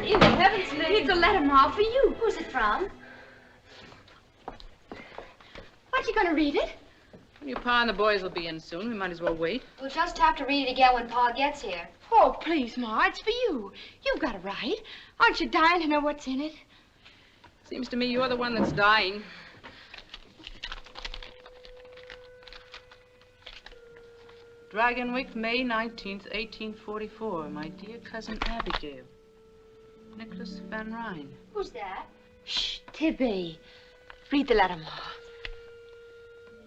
In heaven's name. It's a letter, Ma, for you. Who's it from? Aren't you going to read it? Your Pa and the boys will be in soon. We might as well wait. We'll just have to read it again when Pa gets here. Oh, please, Ma, it's for you. You've got it right. Aren't you dying to know what's in it? Seems to me you're the one that's dying. Dragonwyck, May 19th, 1844. My dear cousin Abigail. Nicholas Van Ryn. Who's that? Shh, Tibby. Read the letter, Ma.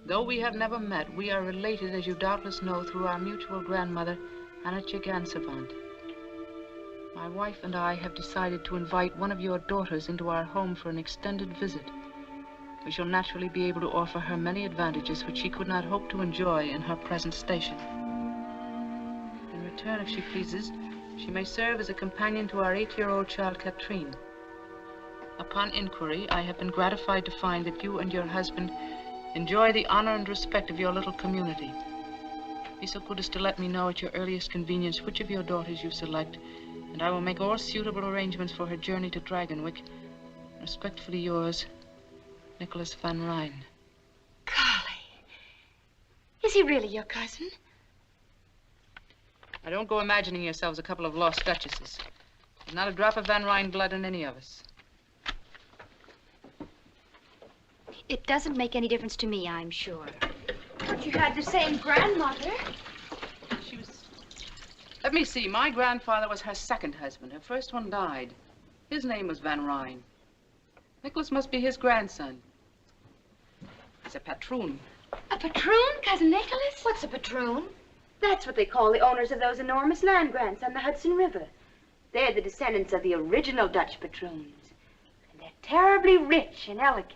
Though we have never met, we are related, as you doubtless know, through our mutual grandmother, Anna Chigansavant. My wife and I have decided to invite one of your daughters into our home for an extended visit. We shall naturally be able to offer her many advantages which she could not hope to enjoy in her present station. In return, if she pleases, she may serve as a companion to our 8-year-old child, Katrine. Upon inquiry, I have been gratified to find that you and your husband enjoy the honor and respect of your little community. Be so good as to let me know at your earliest convenience which of your daughters you select, and I will make all suitable arrangements for her journey to Dragonwyck. Respectfully yours, Nicholas Van Ryn. Golly. Is he really your cousin? Now, don't go imagining yourselves a couple of lost duchesses. There's not a drop of Van Ryn blood in any of us. It doesn't make any difference to me, I'm sure. But you had the same grandmother. She was... Let me see. My grandfather was her second husband. Her first one died. His name was Van Ryn. Nicholas must be his grandson. He's a patroon. A patroon, Cousin Nicholas? What's a patroon? That's what they call the owners of those enormous land grants on the Hudson River. They're the descendants of the original Dutch patroons. And they're terribly rich and elegant.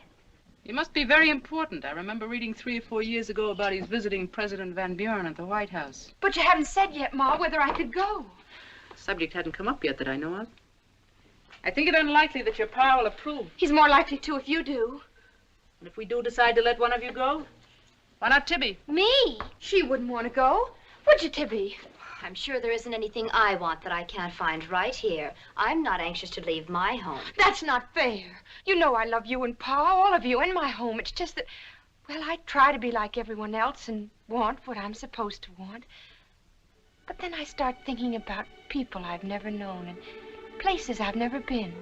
He must be very important. I remember reading 3 or 4 years ago about his visiting President Van Buren at the White House. But you haven't said yet, Ma, whether I could go. The subject hadn't come up yet that I know of. I think it unlikely that your pa will approve. He's more likely to if you do. And if we do decide to let one of you go, why not Tibby? Me? She wouldn't want to go. Would you, Tibby? I'm sure there isn't anything I want that I can't find right here. I'm not anxious to leave my home. That's not fair. You know I love you and Pa, all of you, and my home. It's just that, well, I try to be like everyone else and want what I'm supposed to want. But then I start thinking about people I've never known and places I've never been.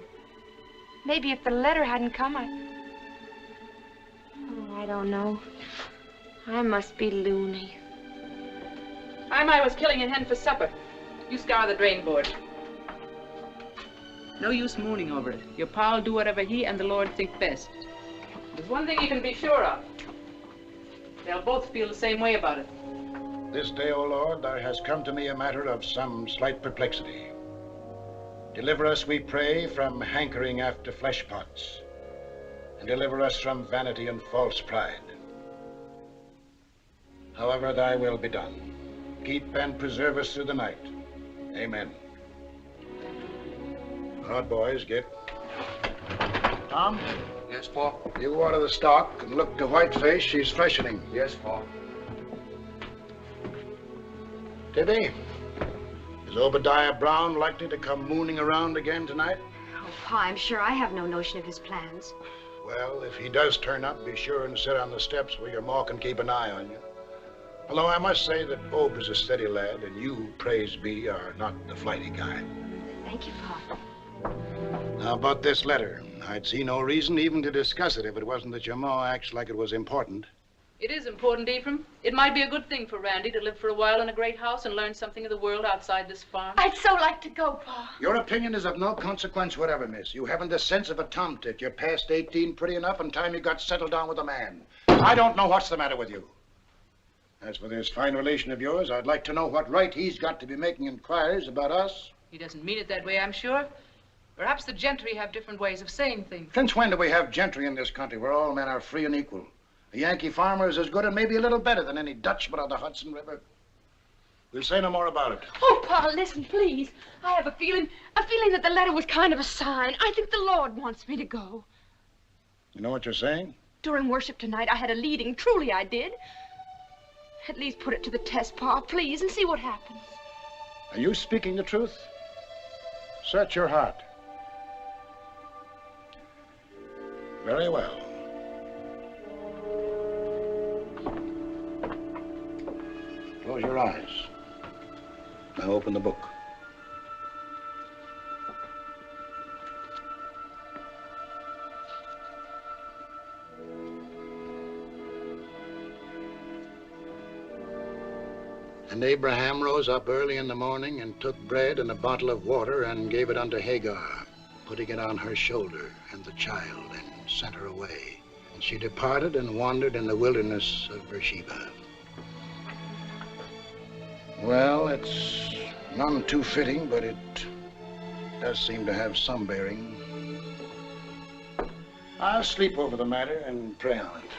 Maybe if the letter hadn't come, Oh, I don't know. I must be loony. I was killing a hen for supper. You scour the drain board. No use mooning over it. Your pa'll do whatever he and the Lord think best. There's one thing you can be sure of. They'll both feel the same way about it. This day, O Lord, there has come to me a matter of some slight perplexity. Deliver us, we pray, from hankering after flesh pots, and deliver us from vanity and false pride. However thy will be done. Keep and preserve us through the night. Amen. All right, boys, get. Tom? Yes, Pa? You water the stock and look to Whiteface. She's freshening. Yes, Pa. Tibby, is Obadiah Brown likely to come mooning around again tonight? Oh, Pa, I'm sure I have no notion of his plans. Well, if he does turn up, be sure and sit on the steps where your ma can keep an eye on you. Although I must say that Ob is a steady lad, and you, praise be, are not the flighty kind. Thank you, Pa. Now, about this letter, I'd see no reason even to discuss it if it wasn't that your ma acts like it was important. It is important, Ephraim. It might be a good thing for Randy to live for a while in a great house and learn something of the world outside this farm. I'd so like to go, Pa. Your opinion is of no consequence whatever, miss. You haven't the sense of a tomtit. You're past 18 pretty enough in time you got settled down with a man. I don't know what's the matter with you. As for this fine relation of yours, I'd like to know what right he's got to be making inquiries about us. He doesn't mean it that way, I'm sure. Perhaps the gentry have different ways of saying things. Since when do we have gentry in this country where all men are free and equal? A Yankee farmer is as good and maybe a little better than any Dutchman on the Hudson River. We'll say no more about it. Oh, Pa, listen, please. I have a feeling that the letter was kind of a sign. I think the Lord wants me to go. You know what you're saying? During worship tonight, I had a leading. Truly, I did. At least put it to the test, Pa, please, and see what happens. Are you speaking the truth? Search your heart. Very well. Close your eyes. Now open the book. And Abraham rose up early in the morning and took bread and a bottle of water and gave it unto Hagar, putting it on her shoulder and the child, and sent her away. And she departed and wandered in the wilderness of Beersheba. Well, it's none too fitting, but it does seem to have some bearing. I'll sleep over the matter and pray on it.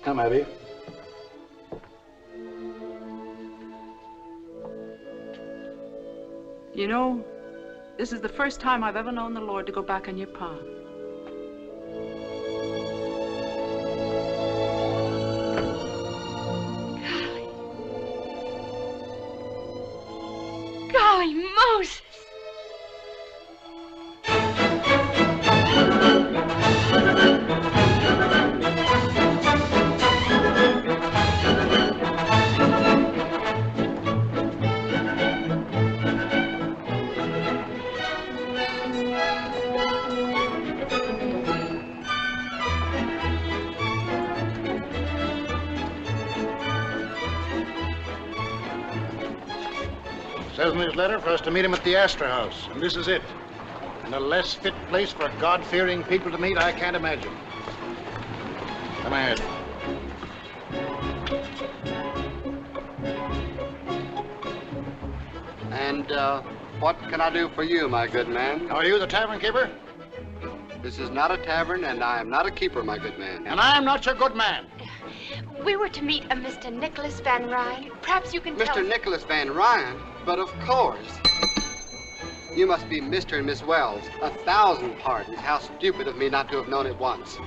Come, Abby. You know, this is the first time I've ever known the Lord to go back on your pa. Golly Moses! Says in his letter for us to meet him at the Astor House, and this is it. And a less fit place for God-fearing people to meet, I can't imagine. Come ahead. And, what can I do for you, my good man? Are you the tavern keeper? This is not a tavern, and I am not a keeper, my good man. And I am not your good man. We were to meet a Mr. Nicholas Van Ryn. Perhaps you can tell Mr. us... Nicholas Van Ryn? But of course. You must be Mr. and Miss Wells. 1,000 pardons. How stupid of me not to have known it once.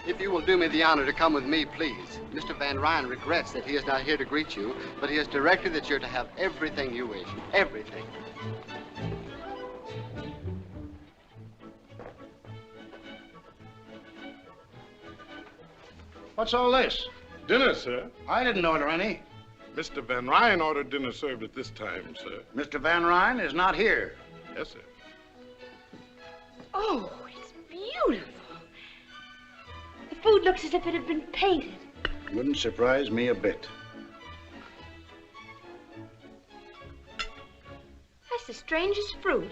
If you will do me the honor to come with me, please. Mr. Van Ryn regrets that he is not here to greet you, but he has directed that you're to have everything you wish. Everything. What's all this? Dinner, sir. I didn't order any. Mr. Van Ryn ordered dinner served at this time, sir. Mr. Van Ryn is not here. Yes, sir. Oh, it's beautiful. The food looks as if it had been painted. Wouldn't surprise me a bit. That's the strangest fruit.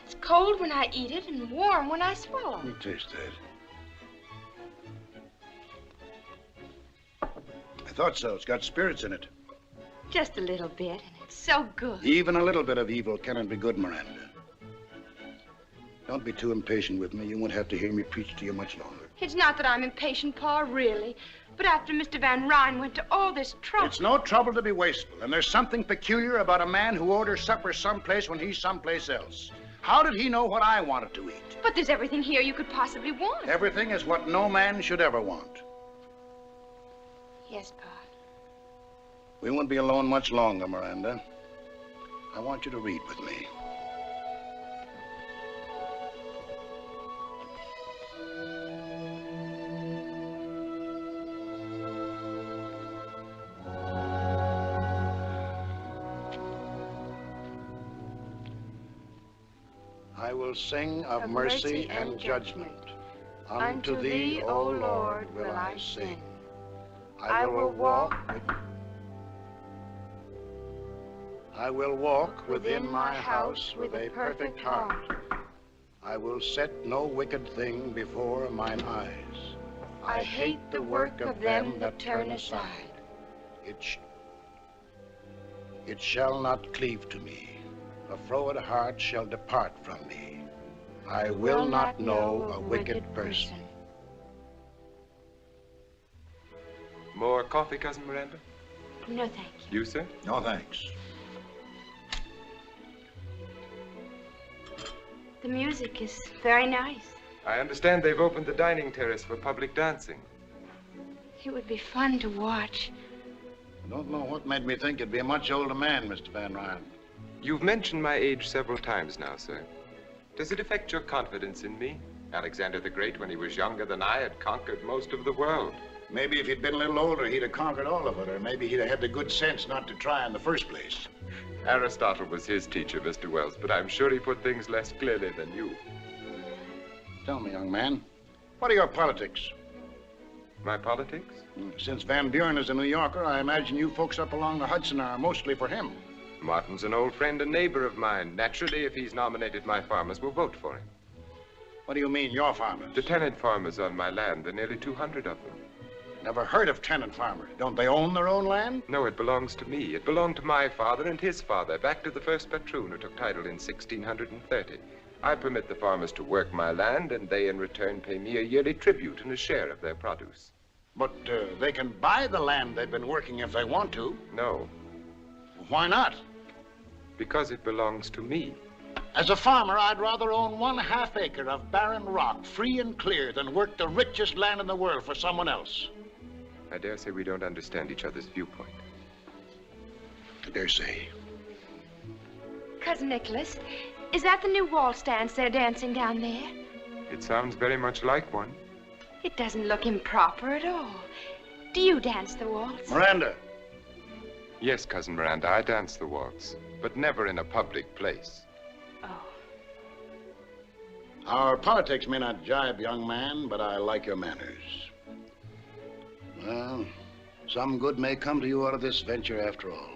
It's cold when I eat it and warm when I swallow. Let me taste that. I thought so. It's got spirits in it. Just a little bit, and it's so good. Even a little bit of evil cannot be good, Miranda. Don't be too impatient with me. You won't have to hear me preach to you much longer. It's not that I'm impatient, Pa, really. But after Mr. Van Ryn went to all this trouble... It's no trouble to be wasteful, and there's something peculiar about a man who orders supper someplace when he's someplace else. How did he know what I wanted to eat? But there's everything here you could possibly want. Everything is what no man should ever want. Yes, Pa. We won't be alone much longer, Miranda. I want you to read with me. I will sing of mercy and judgment. Unto thee, O Lord, will I sing. I will walk within my house with a perfect heart. I will set no wicked thing before mine eyes. I hate the work of them that turn aside. It shall not cleave to me. A froward heart shall depart from me. I will not know a wicked person. More coffee, Cousin Miranda? No, thank you. You, sir? No, thanks. The music is very nice. I understand they've opened the dining terrace for public dancing. It would be fun to watch. I don't know what made me think you'd be a much older man, Mr. Van Ryan. You've mentioned my age several times now, sir. Does it affect your confidence in me? Alexander the Great, when he was younger than I, had conquered most of the world. Maybe if he'd been a little older, he'd have conquered all of it, or maybe he'd have had the good sense not to try in the first place. Aristotle was his teacher, Mr. Wells, but I'm sure he put things less clearly than you. Tell me, young man, what are your politics? My politics? Since Van Buren is a New Yorker, I imagine you folks up along the Hudson are mostly for him. Martin's an old friend and neighbor of mine. Naturally, if he's nominated, my farmers will vote for him. What do you mean, your farmers? The tenant farmers on my land, there are nearly 200 of them. Never heard of tenant farmers. Don't they own their own land? No, it belongs to me. It belonged to my father and his father, back to the first patroon who took title in 1630. I permit the farmers to work my land, and they in return pay me a yearly tribute and a share of their produce. But they can buy the land they've been working if they want to. No, Why not? because it belongs to me. As a farmer, I'd rather own 1/2 acre of barren rock, free and clear, than work the richest land in the world for someone else. I dare say we don't understand each other's viewpoint. I dare say. Cousin Nicholas, is that the new wall stands they're dancing down there? It sounds very much like one. It doesn't look improper at all. Do you dance the waltz? Miranda, Yes, Cousin Miranda, I dance the waltz, but never in a public place. Oh. our politics may not jibe, young man, but I like your manners. Well, some good may come to you out of this venture after all.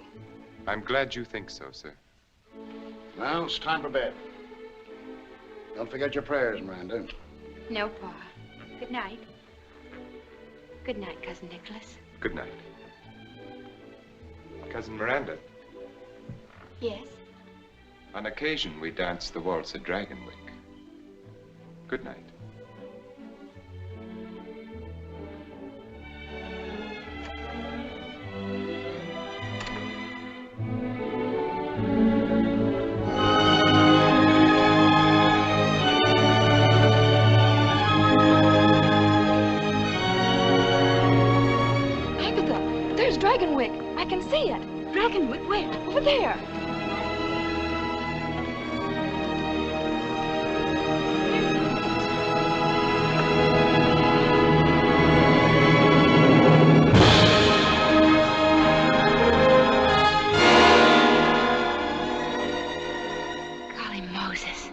I'm glad you think so, sir. Well, it's time for bed. Don't forget your prayers, Miranda. No, Pa. Good night. Good night, Cousin Nicholas. Good night. Cousin Miranda, Yes? on occasion we dance the waltz at Dragonwyck. Good night. Agatha, there's Dragonwyck. I can see it. Dragonwyck, where? Over there. Golly Moses.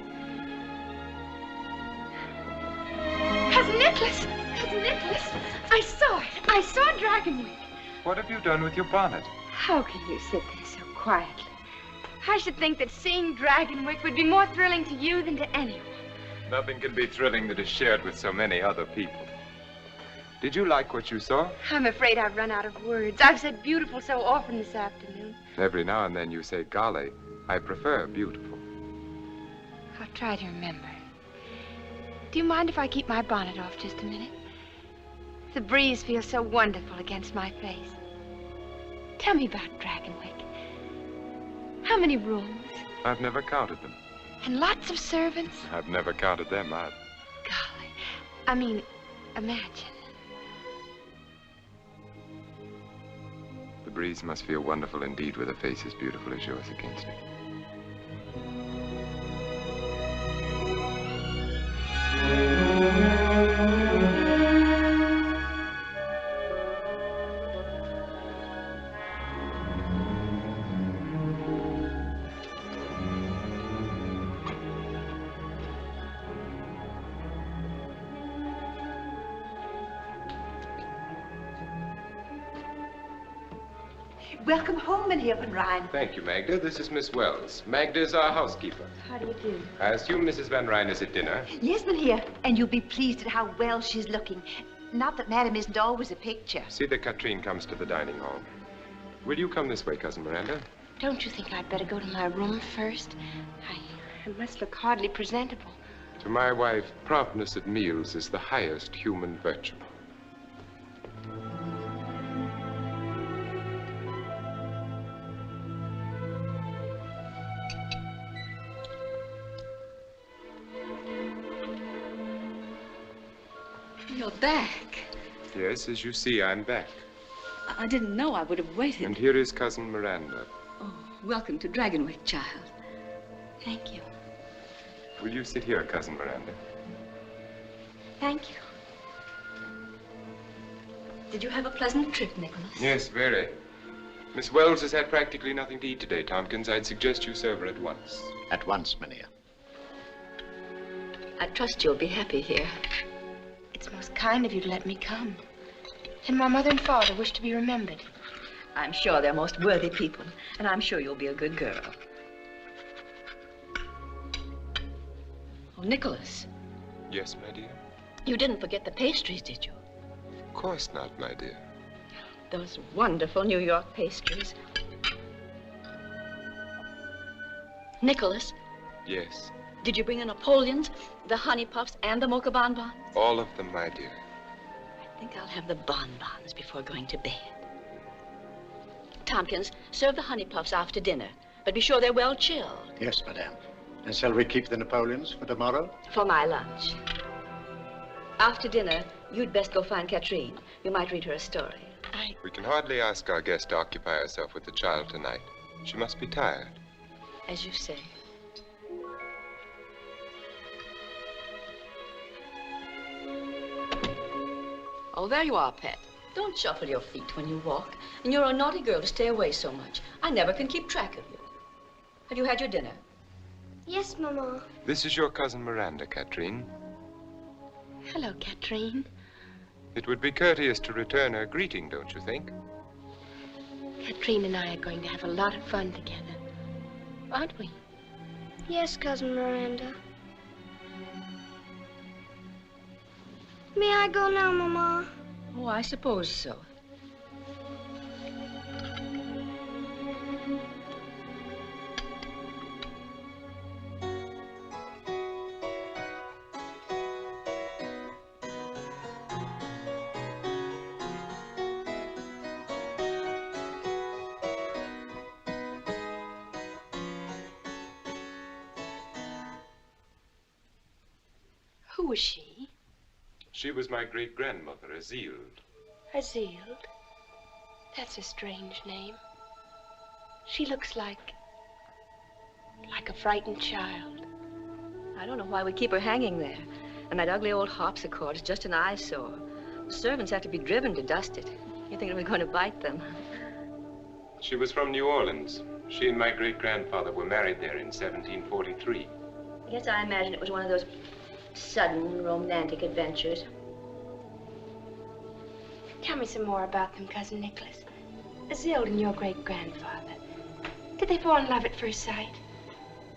Cousin Nicholas! Cousin Nicholas! I saw it. I saw Dragonwyck. What have you done with your bonnet? How can you sit there so quietly? I should think that seeing Dragonwyck would be more thrilling to you than to anyone. Nothing can be thrilling that is shared with so many other people. Did you like what you saw? I'm afraid I've run out of words. I've said beautiful so often this afternoon. Every now and then you say golly. I prefer beautiful. I'll try to remember. Do you mind if I keep my bonnet off just a minute? The breeze feels so wonderful against my face. Tell me about Dragonwyck. How many rooms? I've never counted them. And lots of servants? I've never counted them either. Golly. I mean, imagine. The breeze must feel wonderful indeed with a face as beautiful as yours against it. Welcome home, Mynheer Van Rijn. Thank you, Magda. This is Miss Wells. Magda is our housekeeper. How do you do? I assume Mrs. Van Rijn is at dinner. Yes, Mynheer, and you'll be pleased at how well she's looking. Not that Madam isn't always a picture. See that Katrine comes to the dining hall. Will you come this way, Cousin Miranda? Don't you think I'd better go to my room first? I must look hardly presentable. To my wife, promptness at meals is the highest human virtue. You're back. Yes, as you see, I'm back. I didn't know I would have waited. And here is Cousin Miranda. Oh, welcome to Dragonwyck, child. Thank you. Will you sit here, Cousin Miranda? Thank you. Did you have a pleasant trip, Nicholas? Yes, very. Miss Wells has had practically nothing to eat today, Tompkins. I'd suggest you serve her at once. At once, Minia. I trust you'll be happy here. It's most kind of you to let me come. And my mother and father wish to be remembered. I'm sure they're most worthy people, and I'm sure you'll be a good girl. Oh, Nicholas. Yes, my dear? You didn't forget the pastries, did you? Of course not, my dear. Those wonderful New York pastries. Nicholas, Yes. did you bring the Napoleons, the honey puffs, and the mocha bonbons? All of them, my dear. I think I'll have the bonbons before going to bed. Tompkins, serve the honey puffs after dinner, but be sure they're well chilled. Yes, madame. And shall we keep the Napoleons for tomorrow? For my lunch. After dinner, you'd best go find Katrine. You might read her a story. We can hardly ask our guest to occupy herself with the child tonight. She must be tired. As you say. Oh, there you are, Pet. Don't shuffle your feet when you walk. And you're a naughty girl to stay away so much. I never can keep track of you. Have you had your dinner? Yes, Mama. This is your cousin Miranda, Katrine. Hello, Katrine. It would be courteous to return her greeting, don't you think? Katrine and I are going to have a lot of fun together. Aren't we? Yes, Cousin Miranda. May I go now, Mama? Oh, I suppose so. Who was she? She was my great-grandmother, Azild. Azild? That's a strange name. She looks like a frightened child. I don't know why we keep her hanging there. And that ugly old harpsichord is just an eyesore. The servants have to be driven to dust it. You think we're going to bite them? She was from New Orleans. She and my great-grandfather were married there in 1743. I guess I imagine it was one of those sudden romantic adventures. Tell me some more about them, Cousin Nicholas. Azild and your great-grandfather. Did they fall in love at first sight?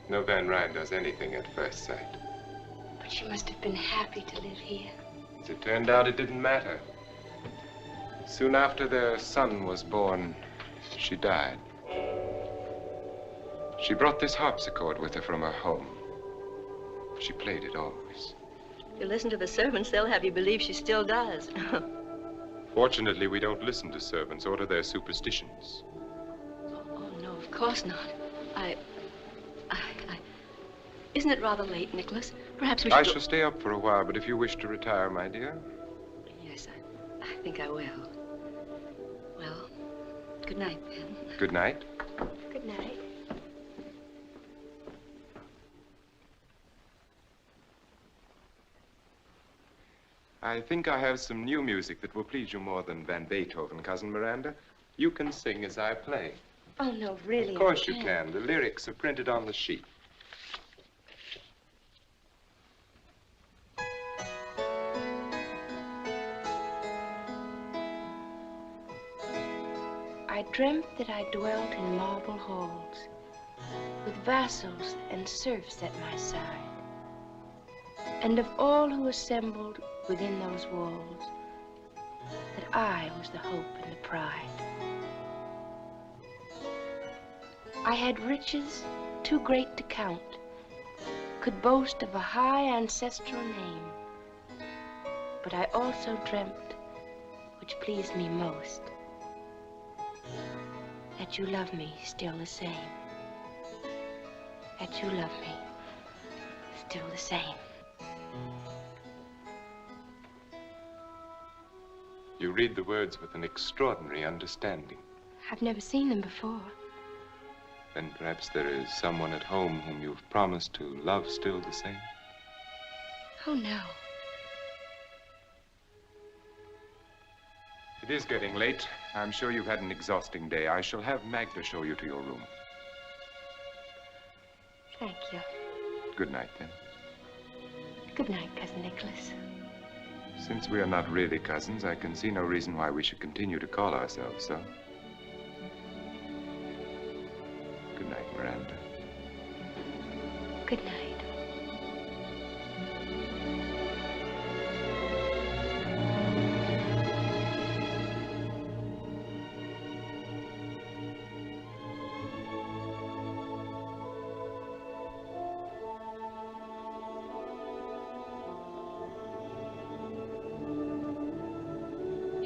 No Van Ryn does anything at first sight. But she must have been happy to live here. As it turned out, it didn't matter. Soon after their son was born, she died. She brought this harpsichord with her from her home. She played it always. If you listen to the servants, they'll have you believe she still does. Fortunately, we don't listen to servants or to their superstitions. Oh, no, of course not. Isn't it rather late, Nicholas? Perhaps we should I shall stay up for a while, but if you wish to retire, my dear. Yes, I think I will. Well, good night, then. Good night. Good night. I think I have some new music that will please you more than Van Beethoven, Cousin Miranda. You can sing as I play. Oh, no, really. Of course you can. The lyrics are printed on the sheet. I dreamt that I dwelt in marble halls, with vassals and serfs at my side, and of all who assembled within those walls, that I was the hope and the pride. I had riches too great to count, could boast of a high ancestral name, but I also dreamt, which pleased me most, that you love me still the same. That you love me still the same. You read the words with an extraordinary understanding. I've never seen them before. Then perhaps there is someone at home whom you've promised to love still the same? Oh, no. It is getting late. I'm sure you've had an exhausting day. I shall have Magda show you to your room. Thank you. Good night, then. Good night, Cousin Nicholas. Since we are not really cousins, I can see no reason why we should continue to call ourselves so. Good night, Miranda. Good night.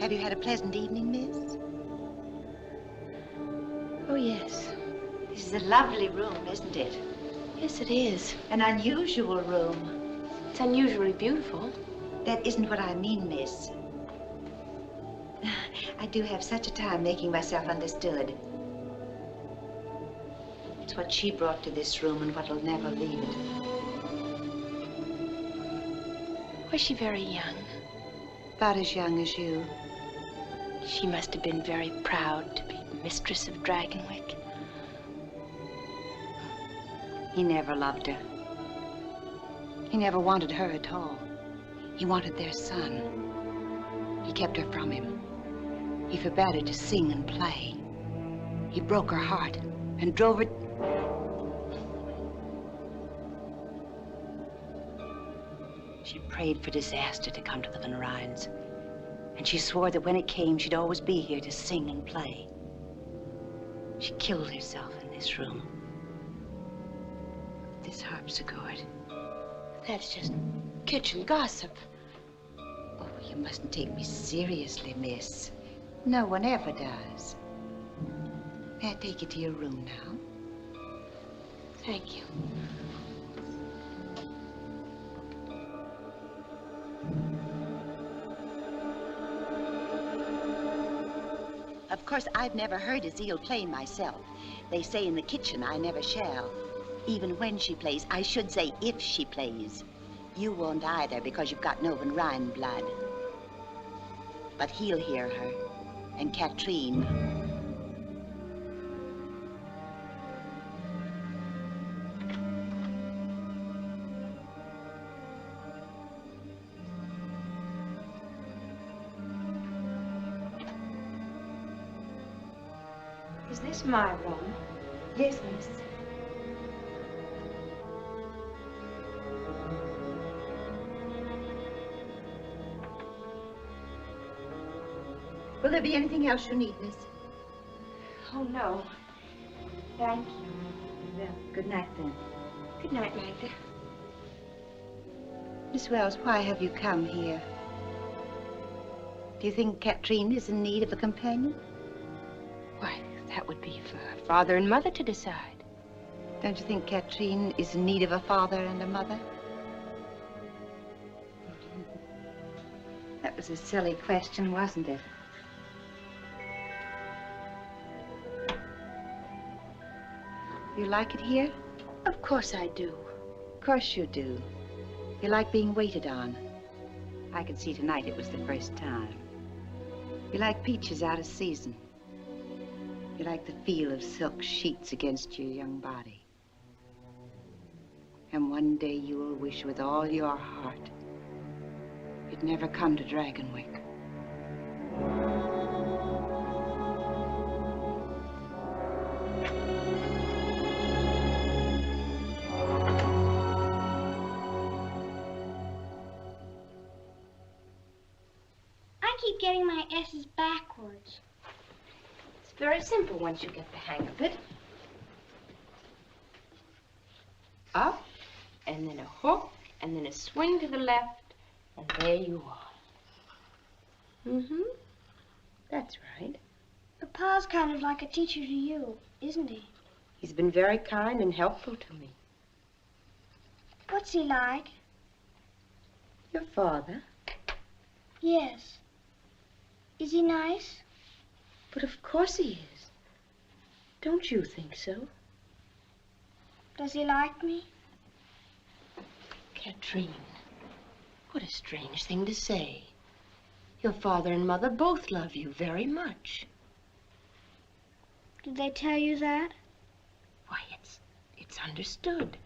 Have you had a pleasant evening, miss? Oh, yes. This is a lovely room, isn't it? Yes, it is. An unusual room. It's unusually beautiful. That isn't what I mean, miss. I do have such a time making myself understood. It's what she brought to this room and what'll never leave it. Was she very young? About as young as you. She must have been very proud to be mistress of Dragonwyck. He never loved her. He never wanted her at all. He wanted their son. He kept her from him. He forbade her to sing and play. He broke her heart and drove her... She prayed for disaster to come to the Van Ryns. And she swore that when it came, she'd always be here to sing and play. She killed herself in this room. This harpsichord. That's just kitchen gossip. Oh, you mustn't take me seriously, miss. No one ever does. May I take you to your room now? Thank you. Of course, I've never heard Azeel play myself. They say in the kitchen I never shall. Even when she plays, I should say if she plays. You won't either because you've got no Van Ryn blood. But he'll hear her, and Katrine. Is this my room? Yes, miss. Will there be anything else you need, miss? Oh, no. Thank you. Well, good night, then. Good night, Magda. Miss Wells, why have you come here? Do you think Katrine is in need of a companion? Why, that would be for her father and mother to decide. Don't you think Katrine is in need of a father and a mother? That was a silly question, wasn't it? You like it here? Of course I do. Of course you do. You like being waited on. I could see tonight it was the first time. You like peaches out of season. You like the feel of silk sheets against your young body. And one day you will wish with all your heart you'd never come to Dragonwyck. I keep getting my S's backwards. It's very simple once you get the hang of it. Up, and then a hook, and then a swing to the left, and there you are. Mm-hmm. That's right. But Pa's kind of like a teacher to you, isn't he? He's been very kind and helpful to me. What's he like? Your father? Yes. Is he nice? But of course he is. Don't you think so? Does he like me? Katrine, what a strange thing to say. Your father and mother both love you very much. Did they tell you that? Why, it's understood.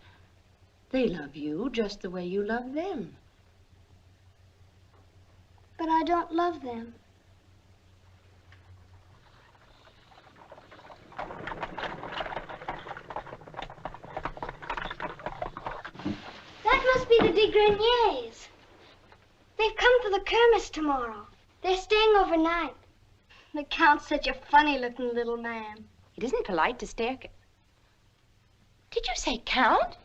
They love you just the way you love them. But I don't love them. That must be the de Greniers. They've come for the Kermesse tomorrow. They're staying overnight. The Count's such a funny-looking little man. It isn't polite to stare. Did you say Count?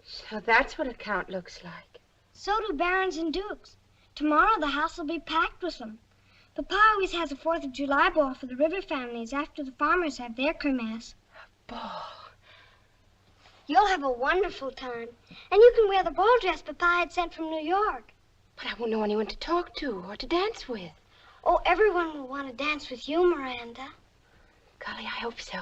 So that's what a Count looks like. So do barons and dukes. Tomorrow the house will be packed with them. Papa always has a 4th of July ball for the river families after the farmers have their Kermesse. Ball. You'll have a wonderful time. And you can wear the ball dress Papa had sent from New York. But I won't know anyone to talk to or to dance with. Oh, everyone will want to dance with you, Miranda. Golly, I hope so.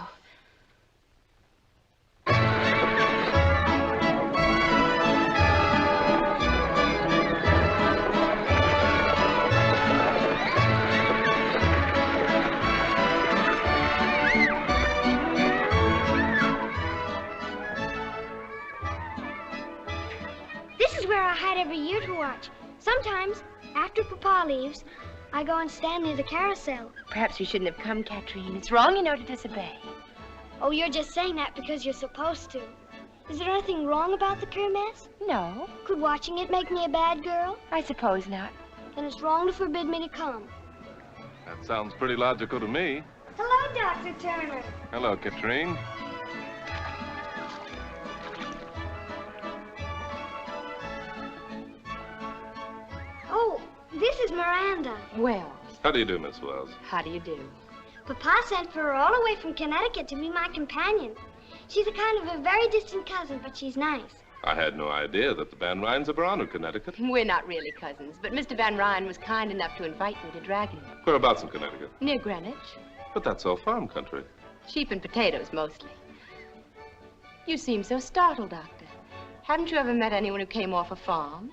I hide every year to watch. Sometimes, after Papa leaves, I go and stand near the carousel. Perhaps you shouldn't have come, Katrine. It's wrong, you know, to disobey. Oh, you're just saying that because you're supposed to. Is there anything wrong about the Kermesse? No. Could watching it make me a bad girl? I suppose not. Then it's wrong to forbid me to come. That sounds pretty logical to me. Hello, Dr. Turner. Hello, Katrine. Oh, this is Miranda. Wells. How do you do, Miss Wells? How do you do? Papa sent for her all the way from Connecticut to be my companion. She's a kind of a very distant cousin, but she's nice. I had no idea that the Van Ryns ever honored Connecticut. We're not really cousins, but Mr. Van Ryn was kind enough to invite me to Dragonwyck. Whereabouts in Connecticut? Near Greenwich. But that's all farm country. Sheep and potatoes, mostly. You seem so startled, Doctor. Haven't you ever met anyone who came off a farm?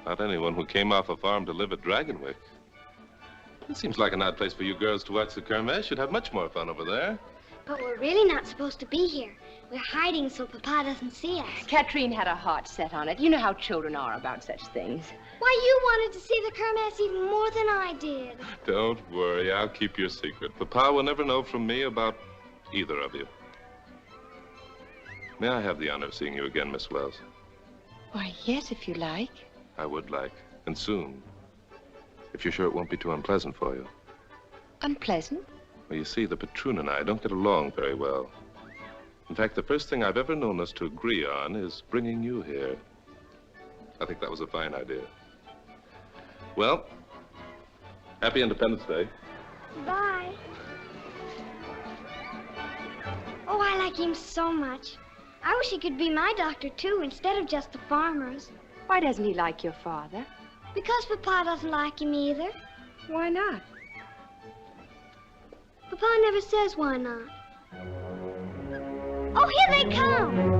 Not anyone who came off a farm to live at Dragonwyck. It seems like an odd place for you girls to watch the Kermesse. You'd have much more fun over there. But we're really not supposed to be here. We're hiding so Papa doesn't see us. Katrine had her heart set on it. You know how children are about such things. Why, you wanted to see the Kermesse even more than I did. Don't worry, I'll keep your secret. Papa will never know from me about either of you. May I have the honor of seeing you again, Miss Wells? Why, yes, if you like. I would like, and soon. If you're sure it won't be too unpleasant for you. Unpleasant? Well, you see, the patroon and I don't get along very well. In fact, the first thing I've ever known us to agree on is bringing you here. I think that was a fine idea. Well, happy Independence Day. Bye. Oh, I like him so much. I wish he could be my doctor, too, instead of just the farmers. Why doesn't he like your father? Because Papa doesn't like him either. Why not? Papa never says why not. Oh, here they come!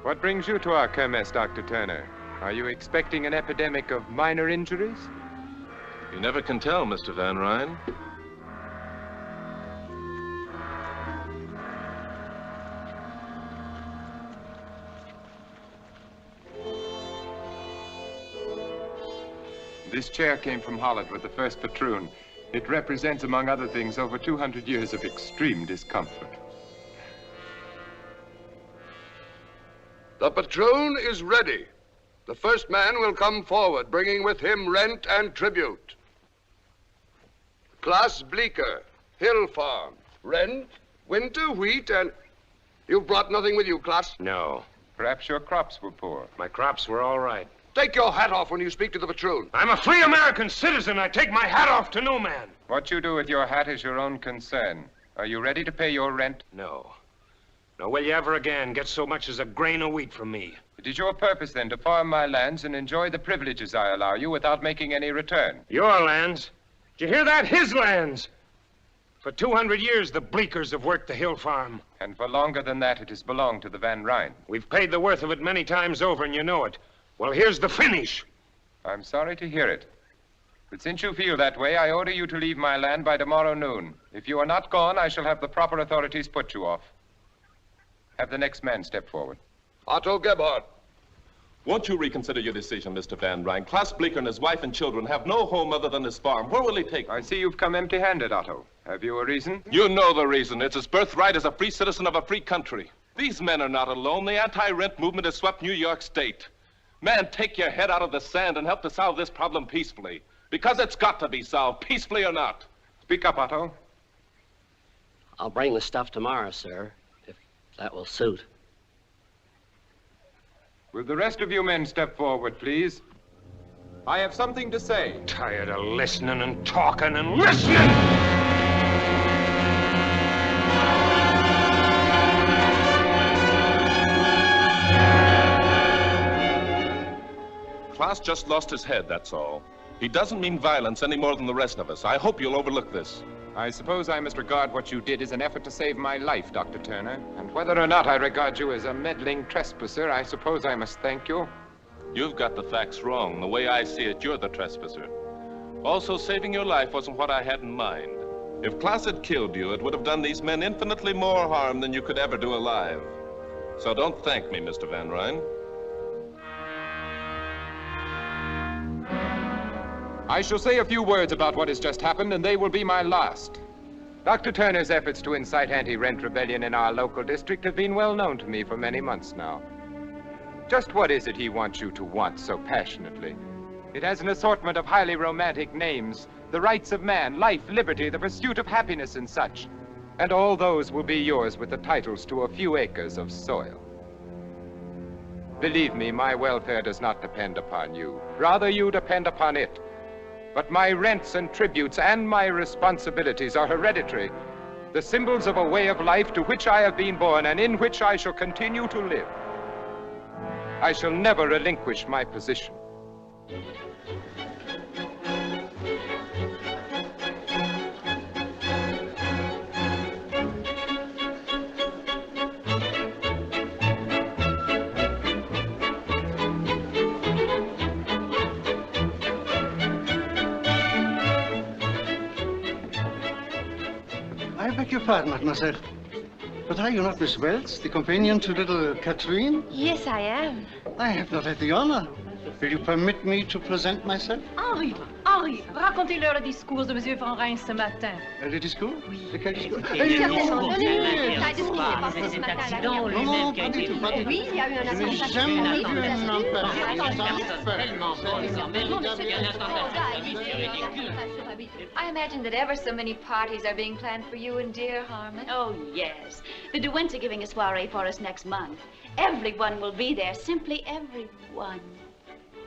What brings you to our Kermesse, Dr. Turner? Are you expecting an epidemic of minor injuries? You never can tell, Mr. Van Ryn. This chair came from Holland with the first patroon. It represents, among other things, over 200 years of extreme discomfort. The patroon is ready. The first man will come forward, bringing with him rent and tribute. Klaas Bleeker, Hill Farm. Rent, winter wheat, and... You've brought nothing with you, Klaas? No. Perhaps your crops were poor. My crops were all right. Take your hat off when you speak to the patroon. I'm a free American citizen. I take my hat off to no man. What you do with your hat is your own concern. Are you ready to pay your rent? No. Nor will you ever again get so much as a grain of wheat from me. It is your purpose, then, to farm my lands and enjoy the privileges I allow you without making any return. Your lands? Did you hear that? His lands! For 200 years, the Bleekers have worked the Hill Farm. And for longer than that, it has belonged to the Van Ryn. We've paid the worth of it many times over, and you know it. Well, here's the finish. I'm sorry to hear it. But since you feel that way, I order you to leave my land by tomorrow noon. If you are not gone, I shall have the proper authorities put you off. Have the next man step forward. Otto Gebhardt. Won't you reconsider your decision, Mr. Van Ryn? Klaas Bleeker and his wife and children have no home other than his farm. Where will he take them? I see you've come empty-handed, Otto. Have you a reason? You know the reason. It's his birthright as a free citizen of a free country. These men are not alone. The anti-rent movement has swept New York State. Man, take your head out of the sand and help to solve this problem peacefully. Because it's got to be solved, peacefully or not. Speak up, Otto. I'll bring the stuff tomorrow, sir, if that will suit. Will the rest of you men step forward, please? I have something to say. Tired of listening and talking and listening! Klaas just lost his head, that's all. He doesn't mean violence any more than the rest of us. I hope you'll overlook this. I suppose I must regard what you did as an effort to save my life, Dr. Turner. And whether or not I regard you as a meddling trespasser, I suppose I must thank you. You've got the facts wrong. The way I see it, you're the trespasser. Also, saving your life wasn't what I had in mind. If Klaas had killed you, it would have done these men infinitely more harm than you could ever do alive. So don't thank me, Mr. Van Ryn. I shall say a few words about what has just happened, and they will be my last. Dr. Turner's efforts to incite anti-rent rebellion in our local district have been well known to me for many months now. Just what is it he wants you to want so passionately? It has an assortment of highly romantic names, the rights of man, life, liberty, the pursuit of happiness, and such. And all those will be yours with the titles to a few acres of soil. Believe me, my welfare does not depend upon you. Rather, you depend upon it. But my rents and tributes and my responsibilities are hereditary, the symbols of a way of life to which I have been born and in which I shall continue to live. I shall never relinquish my position. I beg your pardon, mademoiselle. But are you not Miss Wells, the companion to little Catherine? Yes, I am. I have not had the honor. Will you permit me to present myself? Henri, racontez-leur le discours de M. Van Ryn ce matin. Le discours? Oui. Lequel discours? Non, pas du tout, pas du tout. Oui, il y a eu un Je n'ai jamais vu un homme I imagine that ever so many parties are being planned for you and dear Harmon. Oh, yes. The De Wints are giving a soiree for us next month. Everyone will be there, simply everyone.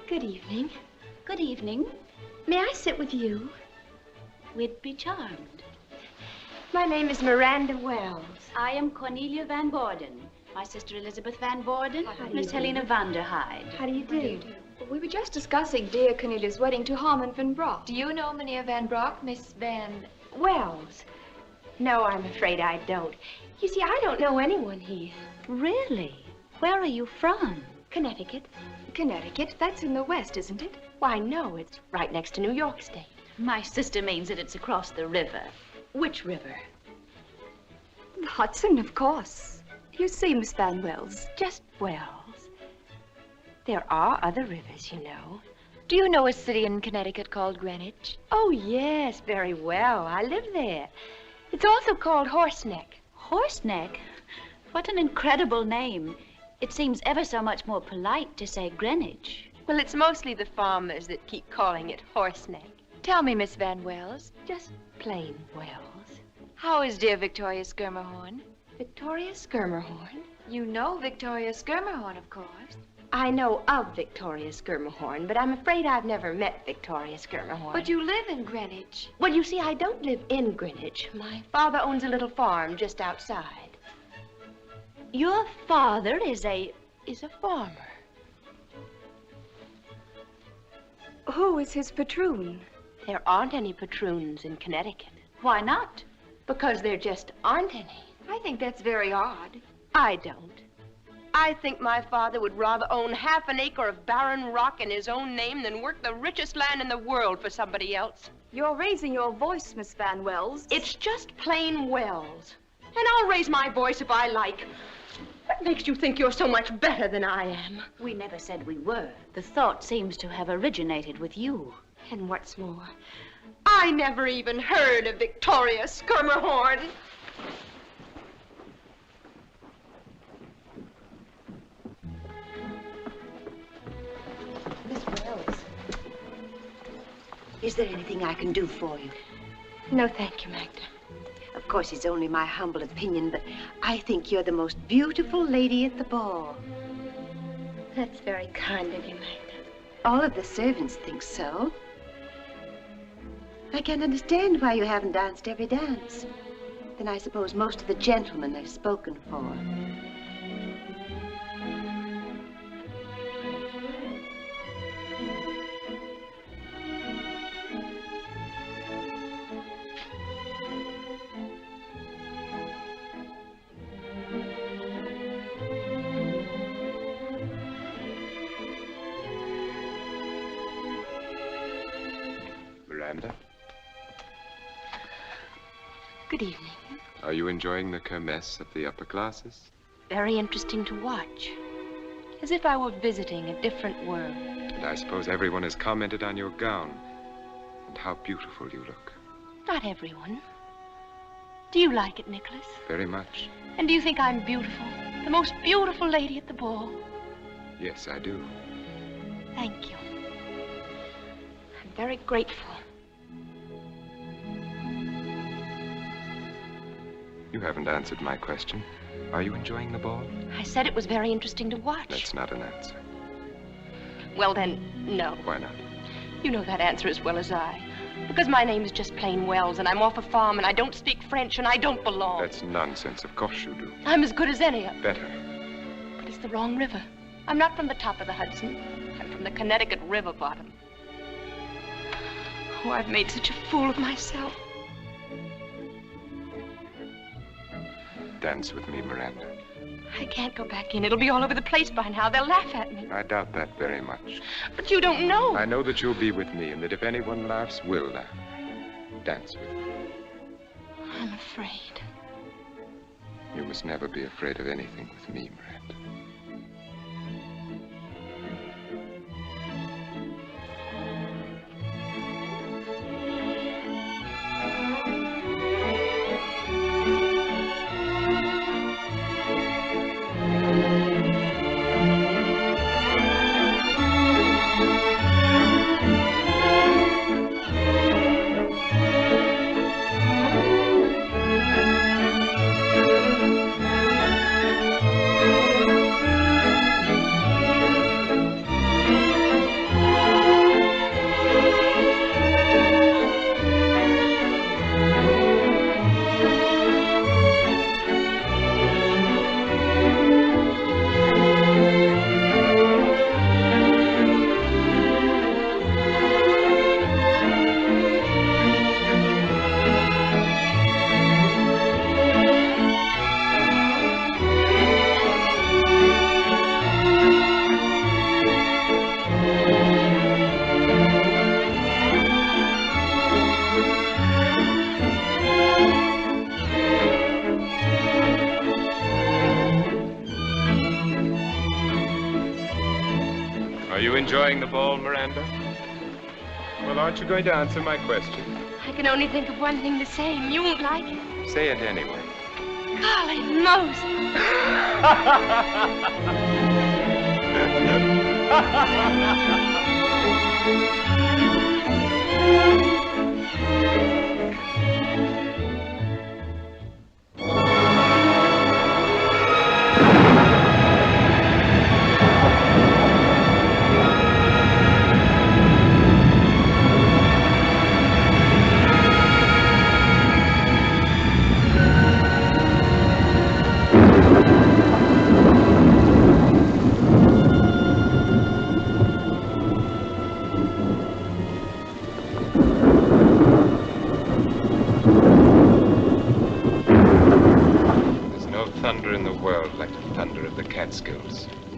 Good evening. Good evening. May I sit with you? We'd be charmed. My name is Miranda Wells. I am Cornelia Van Borden. My sister Elizabeth Van Borden, Miss Helena Vanderhyde. How do you do? We were just discussing dear Cornelia's wedding to Harmon Van Brock. Do you know Mynheer Van Brock, Miss Van Wells? No, I'm afraid I don't. You see, I don't know anyone here. Really? Where are you from? Connecticut. Connecticut? That's in the west, isn't it? Why, no, it's right next to New York State. My sister means that it's across the river. Which river? The Hudson, of course. You see, Miss Van Wells. Just Wells. There are other rivers, you know. Do you know a city in Connecticut called Greenwich? Oh, yes, very well. I live there. It's also called Horseneck. Horseneck? What an incredible name. It seems ever so much more polite to say Greenwich. Well, it's mostly the farmers that keep calling it Horseneck. Tell me, Miss Van Wells, just plain Wells, how is dear Victoria Skirmerhorn? Victoria Skirmerhorn? You know Victoria Skirmerhorn, of course. I know of Victoria Skirmerhorn, but I'm afraid I've never met Victoria Skirmerhorn. But you live in Greenwich. Well, you see, I don't live in Greenwich. My father owns a little farm just outside. Your father is a farmer. Who is his patroon? There aren't any patroons in Connecticut. Why not? Because there just aren't any. I think that's very odd. I don't. I think my father would rather own half an acre of barren rock in his own name than work the richest land in the world for somebody else. You're raising your voice, Miss Van Wells. It's just plain Wells. And I'll raise my voice if I like. What makes you think you're so much better than I am? We never said we were. The thought seems to have originated with you. And what's more, I never even heard of Victoria Skirmerhorn. Miss Wells, is there anything I can do for you? No, thank you, Magda. Of course, it's only my humble opinion, but I think you're the most beautiful lady at the ball. That's very kind of you, Magda. All of the servants think so. I can't understand why you haven't danced every dance. Then I suppose most of the gentlemen are spoken for. Miranda, Good evening. are you enjoying the kermesse of the upper classes? Very interesting to watch. As if I were visiting a different world. And I suppose everyone has commented on your gown and how beautiful you look. Not everyone. Do you like it, Nicholas? Very much. And do you think I'm beautiful? The most beautiful lady at the ball? Yes, I do. Thank you. I'm very grateful. You haven't answered my question. Are you enjoying the ball? I said it was very interesting to watch. That's not an answer. Well, then, no. Why not? You know that answer as well as I. Because my name is just plain Wells, and I'm off a farm, and I don't speak French, and I don't belong. That's nonsense. Of course you do. I'm as good as any. Better. But it's the wrong river. I'm not from the top of the Hudson. I'm from the Connecticut river bottom. Oh, I've made such a fool of myself. Dance with me, Miranda. I can't go back in. It'll be all over the place by now. They'll laugh at me. I doubt that very much. But you don't know. I know that you'll be with me, and that if anyone laughs, we'll laugh. Dance with me. I'm afraid. You must never be afraid of anything with me, Miranda. Are you enjoying the ball, Miranda? Well, aren't you going to answer my question? I can only think of one thing to say, and you won't like it. Say it anyway. Golly Moses!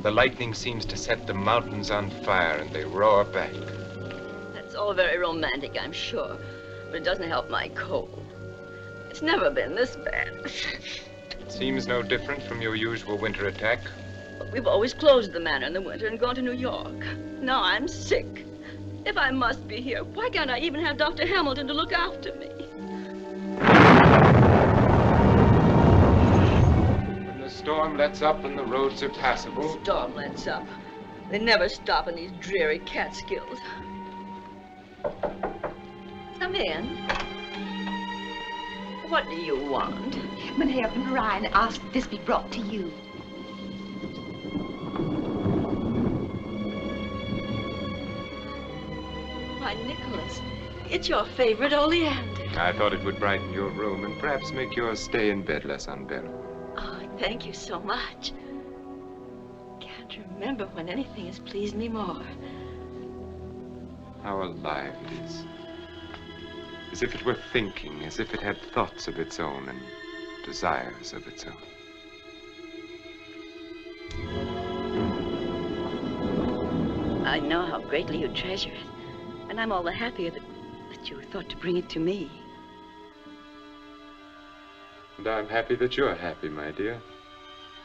The lightning seems to set the mountains on fire and they roar back. That's all very romantic, I'm sure, but it doesn't help my cold. It's never been this bad. It seems no different from your usual winter attack. But we've always closed the manor in the winter and gone to New York. Now I'm sick. If I must be here, why can't I even have Dr. Hamilton to look after me? The storm lets up and the roads are passable. The storm lets up. They never stop in these dreary Catskills. Come in. What do you want? Mynheer Van Rijn asked this be brought to you. Why, Nicholas, it's your favorite oleander. I thought it would brighten your room and perhaps make your stay in bed less unbearable. Oh, thank you so much. Can't remember when anything has pleased me more. How alive it is. As if it were thinking, as if it had thoughts of its own and desires of its own. I know how greatly you treasure it, and I'm all the happier that you thought to bring it to me. And I'm happy that you're happy, my dear.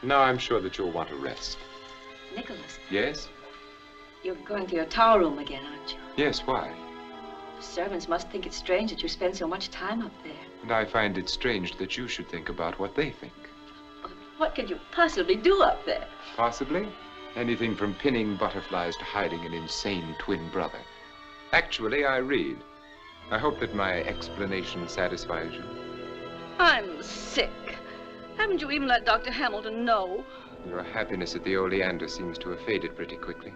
Now I'm sure that you'll want to rest. Nicholas, Yes? you're going to your tower room again, aren't you? Yes, why? The servants must think it's strange that you spend so much time up there. And I find it strange that you should think about what they think. What could you possibly do up there? Possibly. Anything from pinning butterflies to hiding an insane twin brother. Actually, I read. I hope that my explanation satisfies you. I'm sick. Haven't you even let Dr. Hamilton know? Your happiness at the Oleander seems to have faded pretty quickly.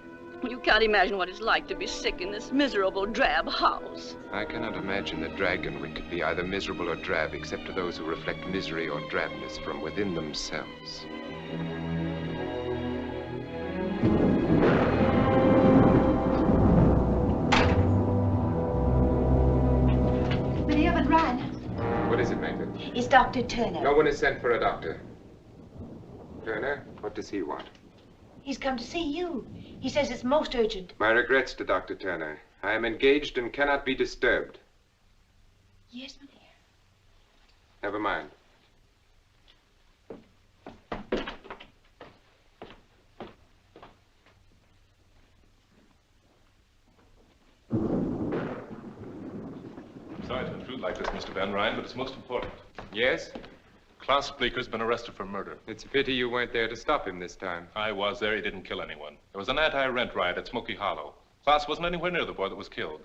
You can't imagine what it's like to be sick in this miserable, drab house. I cannot imagine that Dragonwyck could be either miserable or drab except to those who reflect misery or drabness from within themselves. Mynheer Van Rijn, What is it, Magda? is Dr. Turner. No one is sent for a doctor. Turner, what does he want? He's come to see you. He says it's most urgent. My regrets to Dr. Turner. I am engaged and cannot be disturbed. Yes, Mynheer. Never mind. Sorry to intrude like this, Mr. Van Rijn, but it's most important. Yes? Klaus Bleeker's been arrested for murder. It's a pity you weren't there to stop him this time. I was there. He didn't kill anyone. There was an anti-rent riot at Smoky Hollow. Klaus wasn't anywhere near the boy that was killed,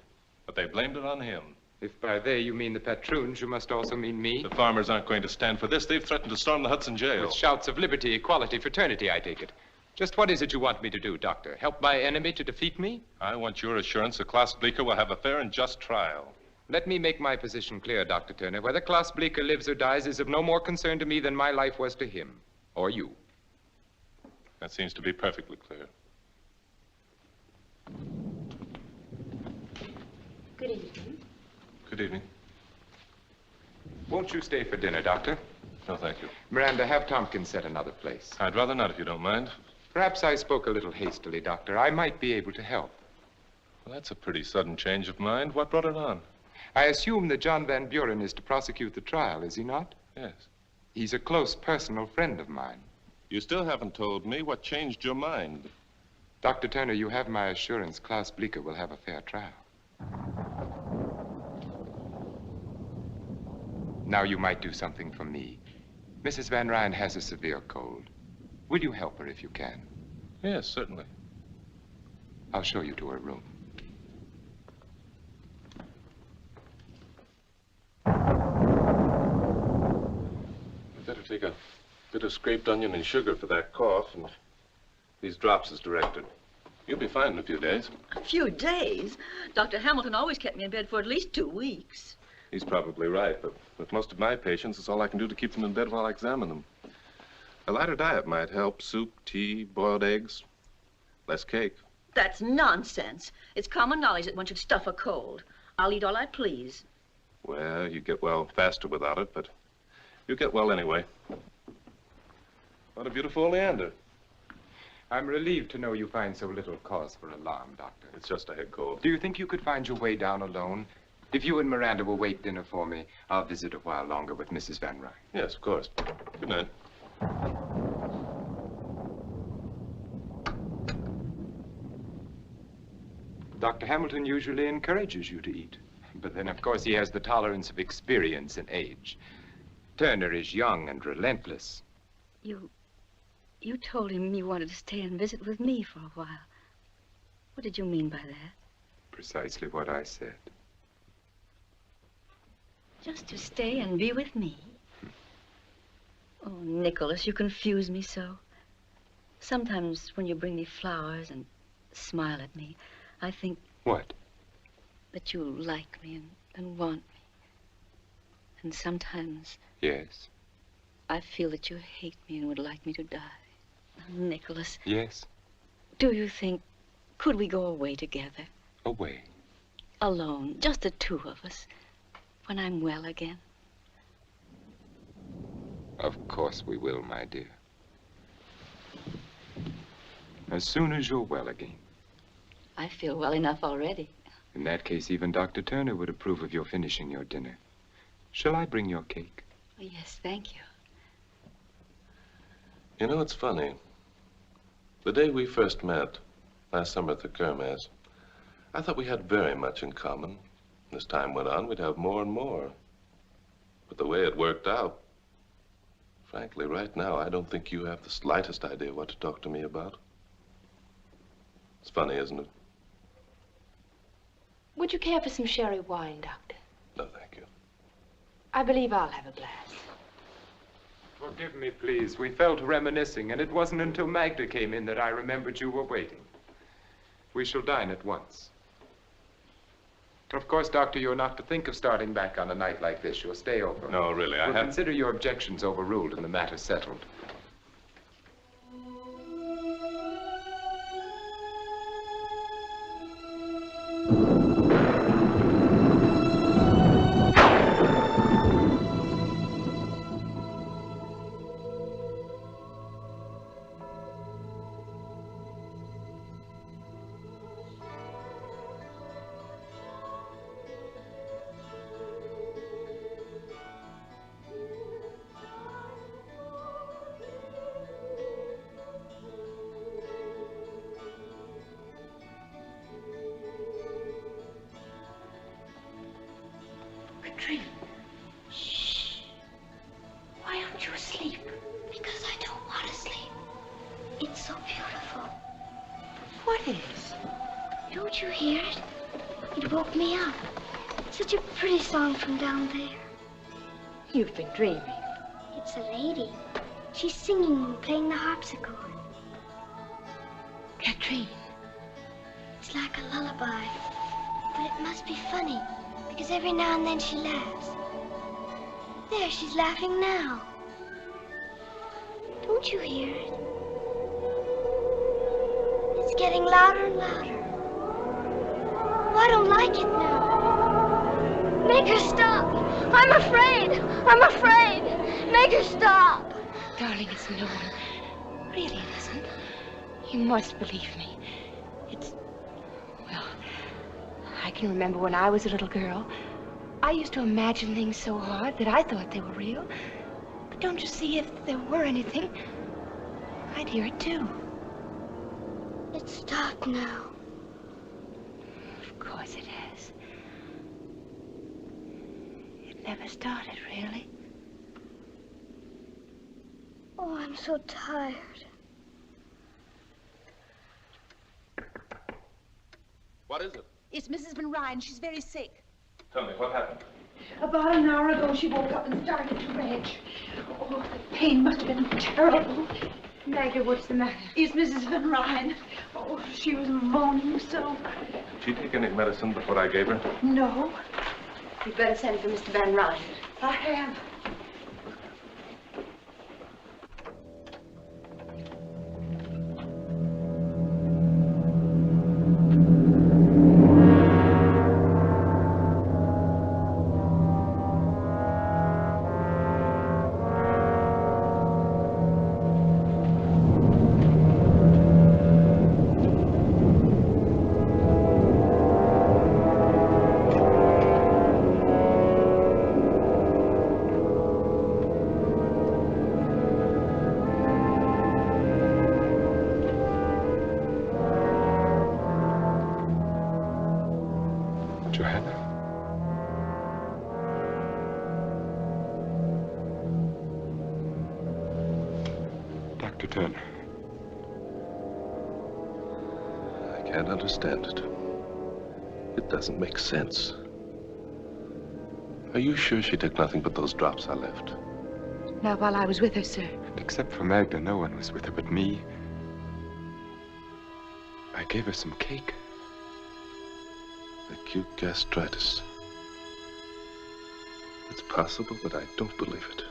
but they blamed it on him. If by they you mean the patroons, you must also mean me. The farmers aren't going to stand for this. They've threatened to storm the Hudson jail. With shouts of liberty, equality, fraternity, I take it. Just what is it you want me to do, Doctor? Help my enemy to defeat me? I want your assurance that Klaus Bleeker will have a fair and just trial. Let me make my position clear, Dr. Turner. Whether Klaus Bleeker lives or dies is of no more concern to me than my life was to him. Or you. That seems to be perfectly clear. Good evening. Good evening. Won't you stay for dinner, Doctor? No, thank you. Miranda, have Tompkins set another place. I'd rather not, if you don't mind. Perhaps I spoke a little hastily, Doctor. I might be able to help. Well, that's a pretty sudden change of mind. What brought it on? I assume that John Van Buren is to prosecute the trial, is he not? Yes. He's a close personal friend of mine. You still haven't told me what changed your mind. Dr. Turner, you have my assurance Klaus Bleeker will have a fair trial. Now you might do something for me. Mrs. Van Rijn has a severe cold. Will you help her if you can? Yes, certainly. I'll show you to her room. Better take a bit of scraped onion and sugar for that cough, and these drops as directed. You'll be fine in a few days. A few days? Dr. Hamilton always kept me in bed for at least 2 weeks. He's probably right, but with most of my patients, it's all I can do to keep them in bed while I examine them. A lighter diet might help. Soup, tea, boiled eggs, less cake. That's nonsense. It's common knowledge that one should stuff a cold. I'll eat all I please. Well, you get well faster without it, but you get well anyway. What a beautiful oleander. I'm relieved to know you find so little cause for alarm, Doctor. It's just a head cold. Do you think you could find your way down alone? If you and Miranda will wait dinner for me, I'll visit a while longer with Mrs. Van Ryn. Yes, of course. Good night. Dr. Hamilton usually encourages you to eat. But then, of course, he has the tolerance of experience and age. Turner is young and relentless. You told him you wanted to stay and visit with me for a while. What did you mean by that? Precisely what I said. Just to stay and be with me? Oh, Nicholas, you confuse me so. Sometimes when you bring me flowers and smile at me, I think... What? That you like me and want me. And sometimes... Yes? I feel that you hate me and would like me to die. Nicholas. Yes? Do you think... Could we go away together? Away? Alone, just the two of us. When I'm well again. Of course we will, my dear. As soon as you're well again. I feel well enough already. In that case, even Dr. Turner would approve of your finishing your dinner. Shall I bring your cake? Oh, yes, thank you. You know, it's funny. The day we first met, last summer at the Kermesse, I thought we had very much in common. As time went on, we'd have more and more. But the way it worked out, frankly, right now, I don't think you have the slightest idea what to talk to me about. It's funny, isn't it? Would you care for some sherry wine, Doctor? No, thank you. I believe I'll have a glass. Forgive me, please. We fell to reminiscing, and it wasn't until Magda came in that I remembered you were waiting. We shall dine at once. Of course, Doctor, you're not to think of starting back on a night like this. You'll stay over. No, really, I We'll have... consider your objections overruled and the matter settled. Shh. Why aren't you asleep? Because I don't want to sleep. It's so beautiful. What is? Don't you hear it? It woke me up. Such a pretty song from down there. You've been dreaming. It's a lady. She's singing and playing the harpsichord. Katrine. It's like a lullaby. But it must be funny, because every now and then she laughs. There, she's laughing now. Don't you hear it? It's getting louder and louder. Oh, I don't like it now. Make her stop. I'm afraid. I'm afraid. Make her stop. Darling, it's no one. Really, it isn't. You must believe me. It's... Well, I can remember when I was a little girl. I used to imagine things so hard that I thought they were real. But don't you see, if there were anything, I'd hear it too. It stopped now. Of course it has. It never started, really. Oh, I'm so tired. What is it? It's Mrs. Van Ryn. She's very sick. Tell me, what happened? About an hour ago, she woke up and started to rage. Oh, pain must have been terrible. Magda, what's the matter? Is Mrs. Van Ryn? Oh, she was moaning so. Did she take any medicine before I gave her? No, You'd better send for Mr. Van Ryn. I have. Dr. Turner. I can't understand it. It doesn't make sense. Are you sure she took nothing but those drops I left? Not while I was with her, sir. And except for Magda, no one was with her but me. I gave her some cake. Acute gastritis. It's possible, but I don't believe it.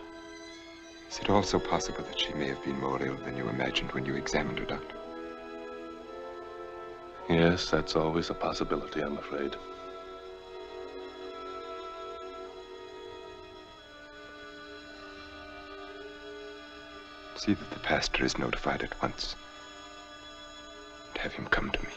Is it also possible that she may have been more ill than you imagined when you examined her, Doctor? Yes, that's always a possibility, I'm afraid. See that the pastor is notified at once. And have him come to me.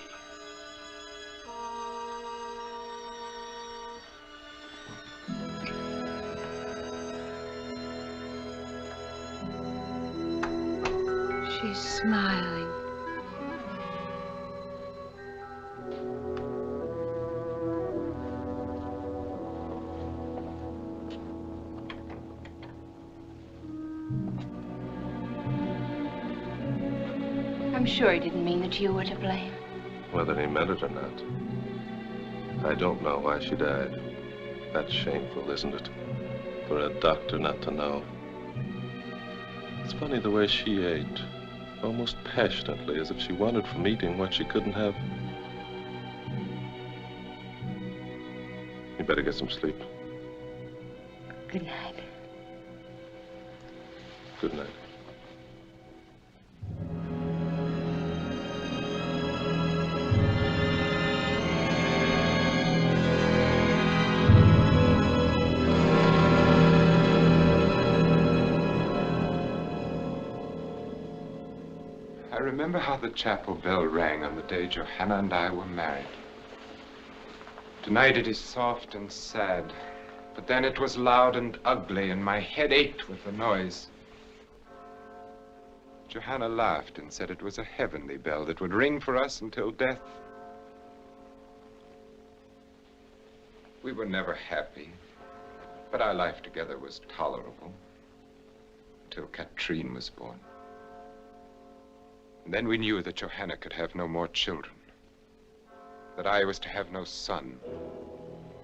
She's smiling. I'm sure he didn't mean that you were to blame. Whether he meant it or not. I don't know why she died. That's shameful, isn't it? For a doctor not to know. It's funny the way she ate. Almost passionately, as if she wanted from eating what she couldn't have. You better get some sleep. Good night. Good night. I remember how the chapel bell rang on the day Johanna and I were married. Tonight it is soft and sad, but then it was loud and ugly, and my head ached with the noise. Johanna laughed and said it was a heavenly bell that would ring for us until death. We were never happy, but our life together was tolerable until Katrine was born. And then we knew that Johanna could have no more children, that I was to have no son,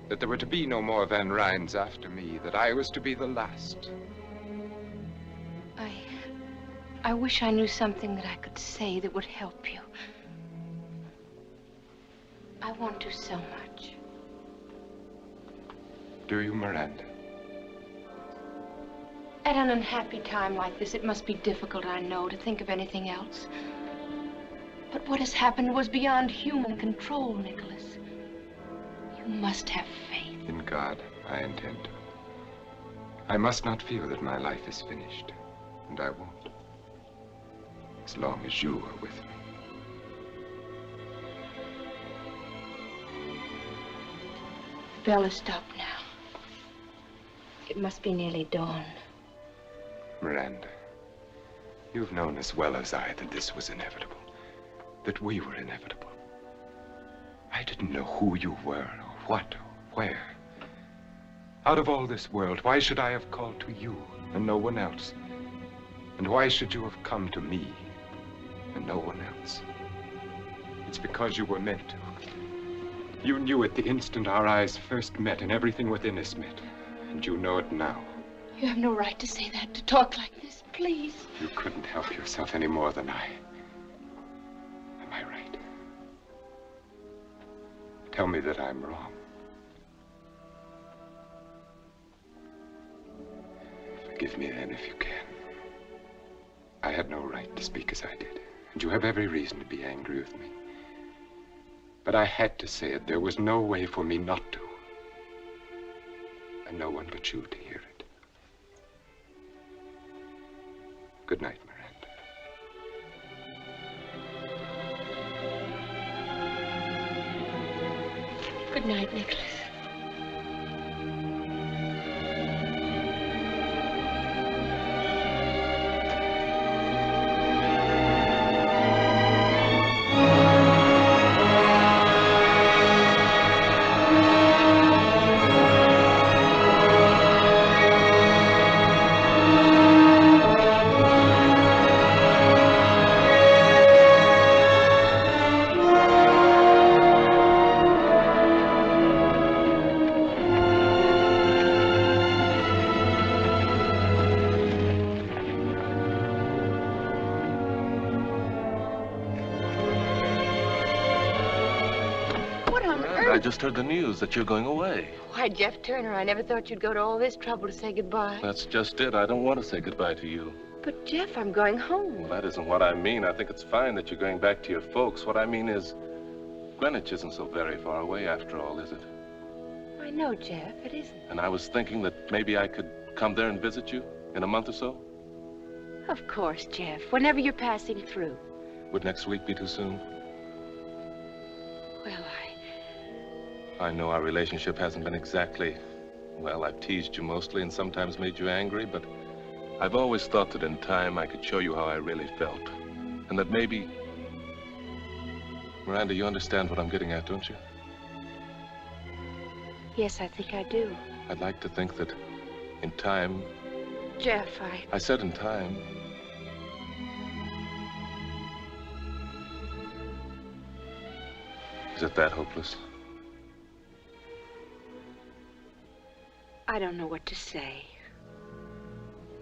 that there were to be no more Van Ryns after me, that I was to be the last. I wish I knew something that I could say that would help you. I want to so much. Do you, Miranda? At an unhappy time like this, it must be difficult, I know, to think of anything else. But what has happened was beyond human control, Nicholas. You must have faith. In God, I intend to. I must not feel that my life is finished, and I won't. As long as you are with me. The bell has stopped now. It must be nearly dawn. Miranda, you've known as well as I that this was inevitable, that we were inevitable. I didn't know who you were, or what, or where. Out of all this world, why should I have called to you and no one else? And why should you have come to me and no one else? It's because you were meant to. You knew it the instant our eyes first met and everything within us met. And you know it now. You have no right to say that, to talk like this. please. You couldn't help yourself any more than I. Am I right? Tell me that I'm wrong. Forgive me then if you can. I had no right to speak as I did, and you have every reason to be angry with me. But I had to say it. There was no way for me not to. And no one but you to hear it. Good night, Miranda. Good night, Nicholas. I just heard the news that you're going away. Why, Jeff Turner, I never thought you'd go to all this trouble to say goodbye. That's just it. I don't want to say goodbye to you. But, Jeff, I'm going home. Well, that isn't what I mean. I think it's fine that you're going back to your folks. What I mean is, Greenwich isn't so very far away after all, is it? I know, Jeff, it isn't. And I was thinking that maybe I could come there and visit you in a month or so. Of course, Jeff, whenever you're passing through. Would next week be too soon? Well, I know our relationship hasn't been exactly... Well, I've teased you mostly and sometimes made you angry, but I've always thought that in time I could show you how I really felt. And that maybe... Miranda, you understand what I'm getting at, don't you? Yes, I think I do. I'd like to think that in time... Jeff, I said in time... Is it that hopeless? I don't know what to say.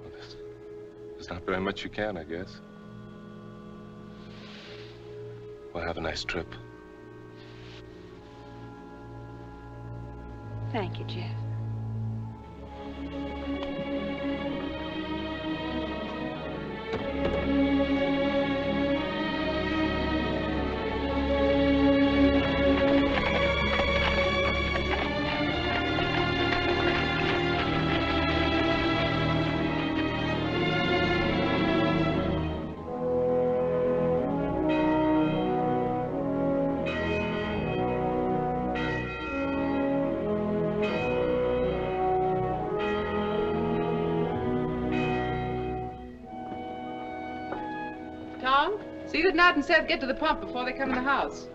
Well, there's not very much you can, I guess. Well, have a nice trip. Thank you, Jeff. Tom, see that Nat and Seth get to the pump before they come in the house.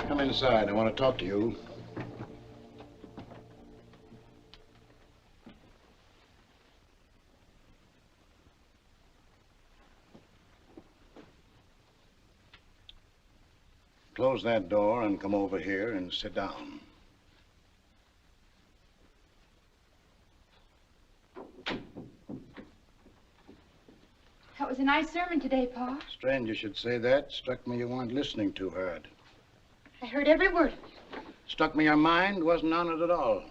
Come inside. I want to talk to you. Close that door and come over here and sit down. That was a nice sermon today, Pa. Strange you should say that. Struck me you weren't listening too hard. I heard every word of it. Struck me your mind wasn't on it at all.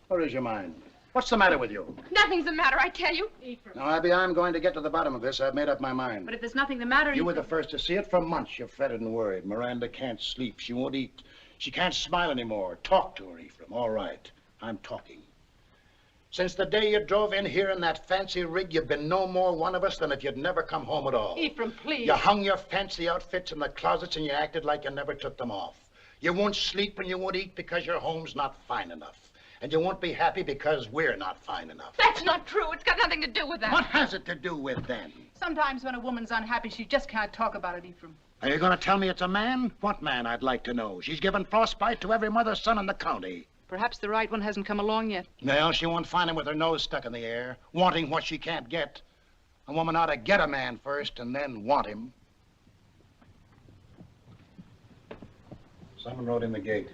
Where is your mind? What's the matter with you? Nothing's the matter, I tell you. Now, Abby, I'm going to get to the bottom of this. I've made up my mind. But if there's nothing the matter... You were the first to see it. For months you've fretted and worried. Miranda can't sleep. She won't eat. She can't smile anymore. Talk to her, Ephraim. All right. I'm talking. Since the day you drove in here in that fancy rig, you've been no more one of us than if you'd never come home at all. Ephraim, please. You hung your fancy outfits in the closets and you acted like you never took them off. You won't sleep and you won't eat because your home's not fine enough. And you won't be happy because we're not fine enough. That's not true. It's got nothing to do with that. What has it to do with then? Sometimes when a woman's unhappy, she just can't talk about it, Ephraim. Are you going to tell me it's a man? What man, I'd like to know? She's given frostbite to every mother's son in the county. Perhaps the right one hasn't come along yet. Well, she won't find him with her nose stuck in the air, wanting what she can't get. A woman ought to get a man first and then want him. Someone rode in the gate.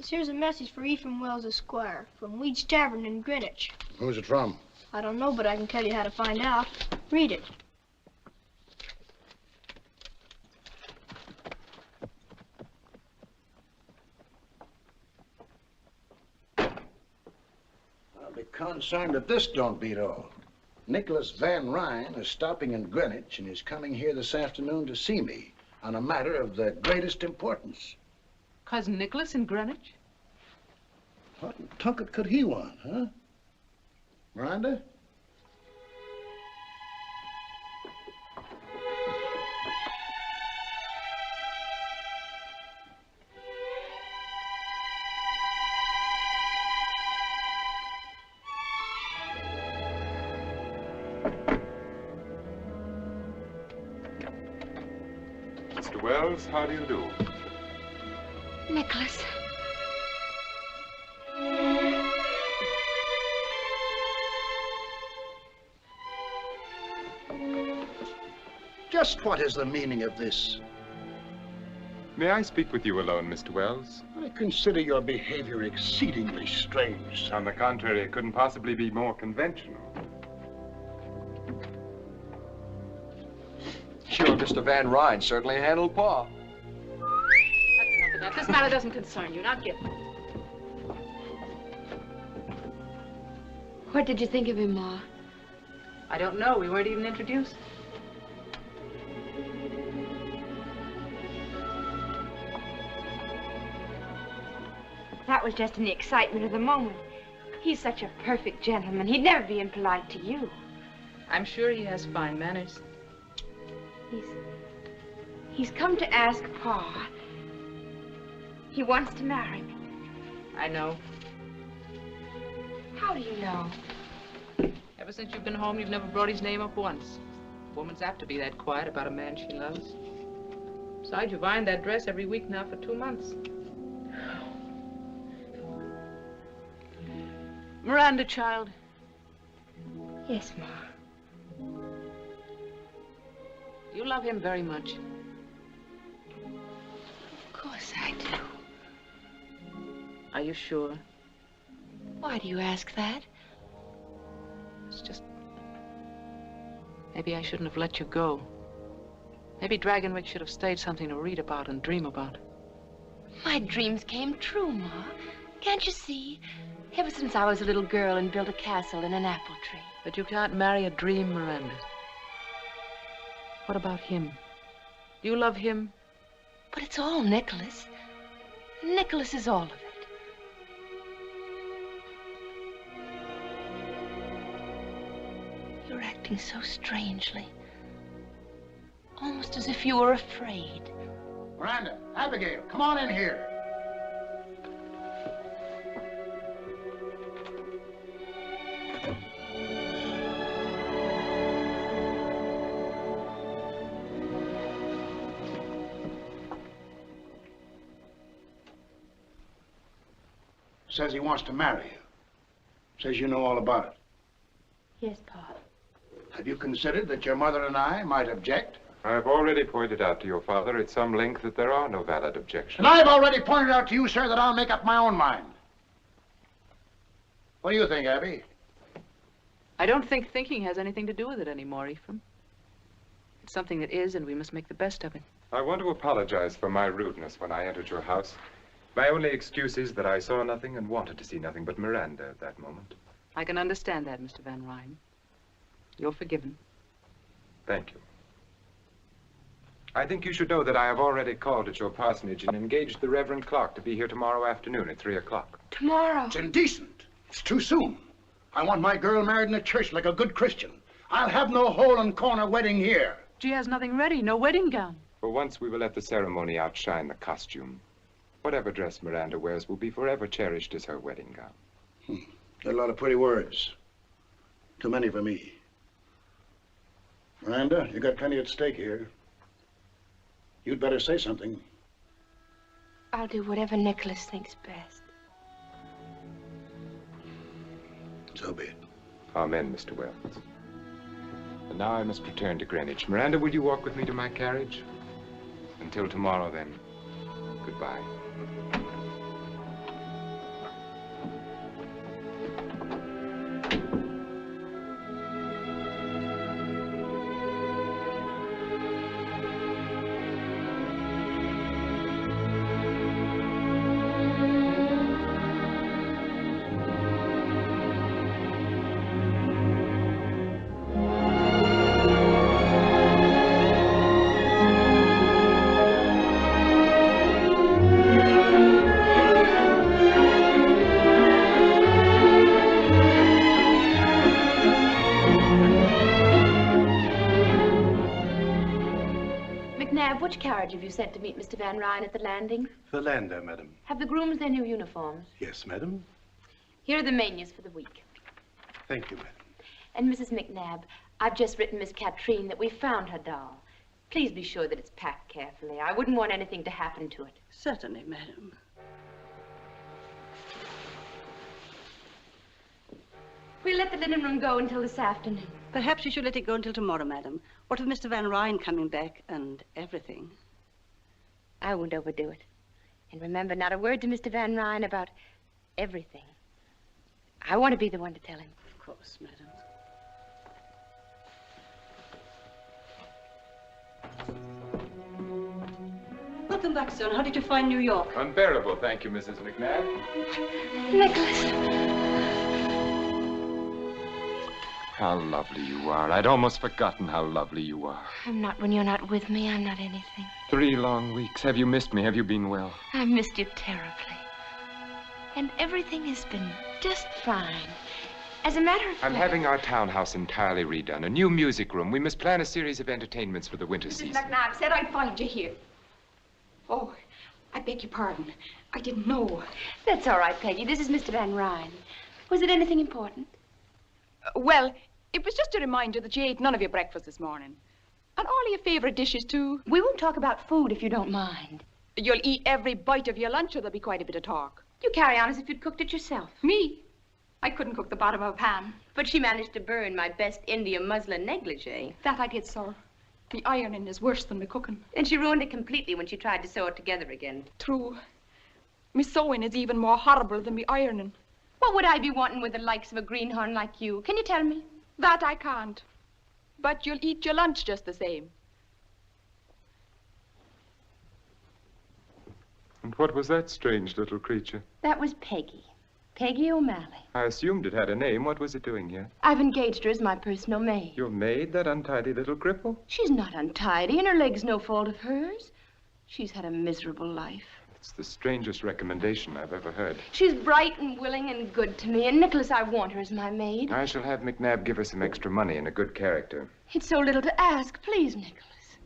Here's a message for Ephraim Wells, Esquire, from Weed's Tavern in Greenwich. Who's it from? I don't know, but I can tell you how to find out. Read it. I'll be concerned if this don't beat all. Nicholas Van Ryn is stopping in Greenwich and is coming here this afternoon to see me on a matter of the greatest importance. Cousin Nicholas in Greenwich? What in tucket could he want, huh? Miranda? Mr. Wells, how do you do? Nicholas. Just what is the meaning of this? May I speak with you alone, Mr. Wells? I consider your behavior exceedingly strange. On the contrary, it couldn't possibly be more conventional. Sure, Mr. Van Ryn certainly handled Pa. That's enough of that. This matter doesn't concern you, not Gifford. What did you think of him, Ma? I don't know. We weren't even introduced. That was just in the excitement of the moment. He's such a perfect gentleman. He'd never be impolite to you. I'm sure he has fine manners. He's come to ask Pa. He wants to marry me. I know. How do you know? Ever since you've been home, you've never brought his name up once. A woman's apt to be that quiet about a man she loves. Besides, you've ironed that dress every week now for 2 months. Miranda, child. Yes, Ma. You love him very much. Of course I do. Are you sure? Why do you ask that? It's just... Maybe I shouldn't have let you go. Maybe Dragonwyck should have stayed something to read about and dream about. My dreams came true, Ma. Can't you see? Ever since I was a little girl and built a castle in an apple tree. But you can't marry a dream, Miranda. What about him? Do you love him? But it's all Nicholas. Nicholas is all of it. You're acting so strangely. Almost as if you were afraid. Miranda, Abigail, come on in here. Says he wants to marry you. Says you know all about it. Yes, Pa. Have you considered that your mother and I might object? I've already pointed out to your father at some length that there are no valid objections. And I've already pointed out to you, sir, that I'll make up my own mind. What do you think, Abby? I don't think thinking has anything to do with it anymore, Ephraim. It's something that is, and we must make the best of it. I want to apologize for my rudeness when I entered your house. My only excuse is that I saw nothing and wanted to see nothing but Miranda at that moment. I can understand that, Mr. Van Ryn. You're forgiven. Thank you. I think you should know that I have already called at your parsonage and engaged the Reverend Clark to be here tomorrow afternoon at 3 o'clock. Tomorrow? It's indecent. It's too soon. I want my girl married in a church like a good Christian. I'll have no hole-and-corner wedding here. She has nothing ready, no wedding gown. For once, we will let the ceremony outshine the costume. Whatever dress Miranda wears will be forever cherished as her wedding gown. Got a lot of pretty words. Too many for me. Miranda, you got plenty at stake here. You'd better say something. I'll do whatever Nicholas thinks best. So be it. Amen, Mr. Wells. And now I must return to Greenwich. Miranda, will you walk with me to my carriage? Until tomorrow, then. Goodbye. Which carriage have you sent to meet Mr. Van Ryn at the landing? The lander, madam. Have the grooms their new uniforms? Yes, madam. Here are the menus for the week. Thank you, madam. And Mrs. McNabb, I've just written Miss Katrine that we found her doll. Please be sure that it's packed carefully. I wouldn't want anything to happen to it. Certainly, madam. We'll let the linen room go until this afternoon. Perhaps we should let it go until tomorrow, madam. What with Mr. Van Ryn coming back and everything? I won't overdo it. And remember, not a word to Mr. Van Ryn about everything. I want to be the one to tell him. Of course, madam. Welcome back, son. How did you find New York? Unbearable, thank you, Mrs. McNabb. Nicholas. How lovely you are. I'd almost forgotten how lovely you are. I'm not when you're not with me. I'm not anything. 3 long weeks. Have you missed me? Have you been well? I missed you terribly. And everything has been just fine. As a matter of fact... I'm having our townhouse entirely redone. A new music room. We must plan a series of entertainments for the winter season. Mrs. McNabb said I'd find you here. Oh, I beg your pardon. I didn't know. That's all right, Peggy. This is Mr. Van Ryn. Was it anything important? Well, it was just a reminder that you ate none of your breakfast this morning. And all of your favorite dishes, too. We won't talk about food if you don't mind. You'll eat every bite of your lunch or there'll be quite a bit of talk. You carry on as if you'd cooked it yourself. Me? I couldn't cook the bottom of a pan. But she managed to burn my best India muslin negligee. That I did, sir. The ironing is worse than the cooking. And she ruined it completely when she tried to sew it together again. True. Me sewing is even more horrible than me ironing. What would I be wanting with the likes of a greenhorn like you? Can you tell me? That I can't. But you'll eat your lunch just the same. And what was that strange little creature? That was Peggy. Peggy O'Malley. I assumed it had a name. What was it doing here? I've engaged her as my personal maid. Your maid, that untidy little cripple? She's not untidy, and her leg's no fault of hers. She's had a miserable life. It's the strangest recommendation I've ever heard. She's bright and willing and good to me, and Nicholas, I want her as my maid. I shall have McNabb give her some extra money and a good character. It's so little to ask. Please, Nicholas.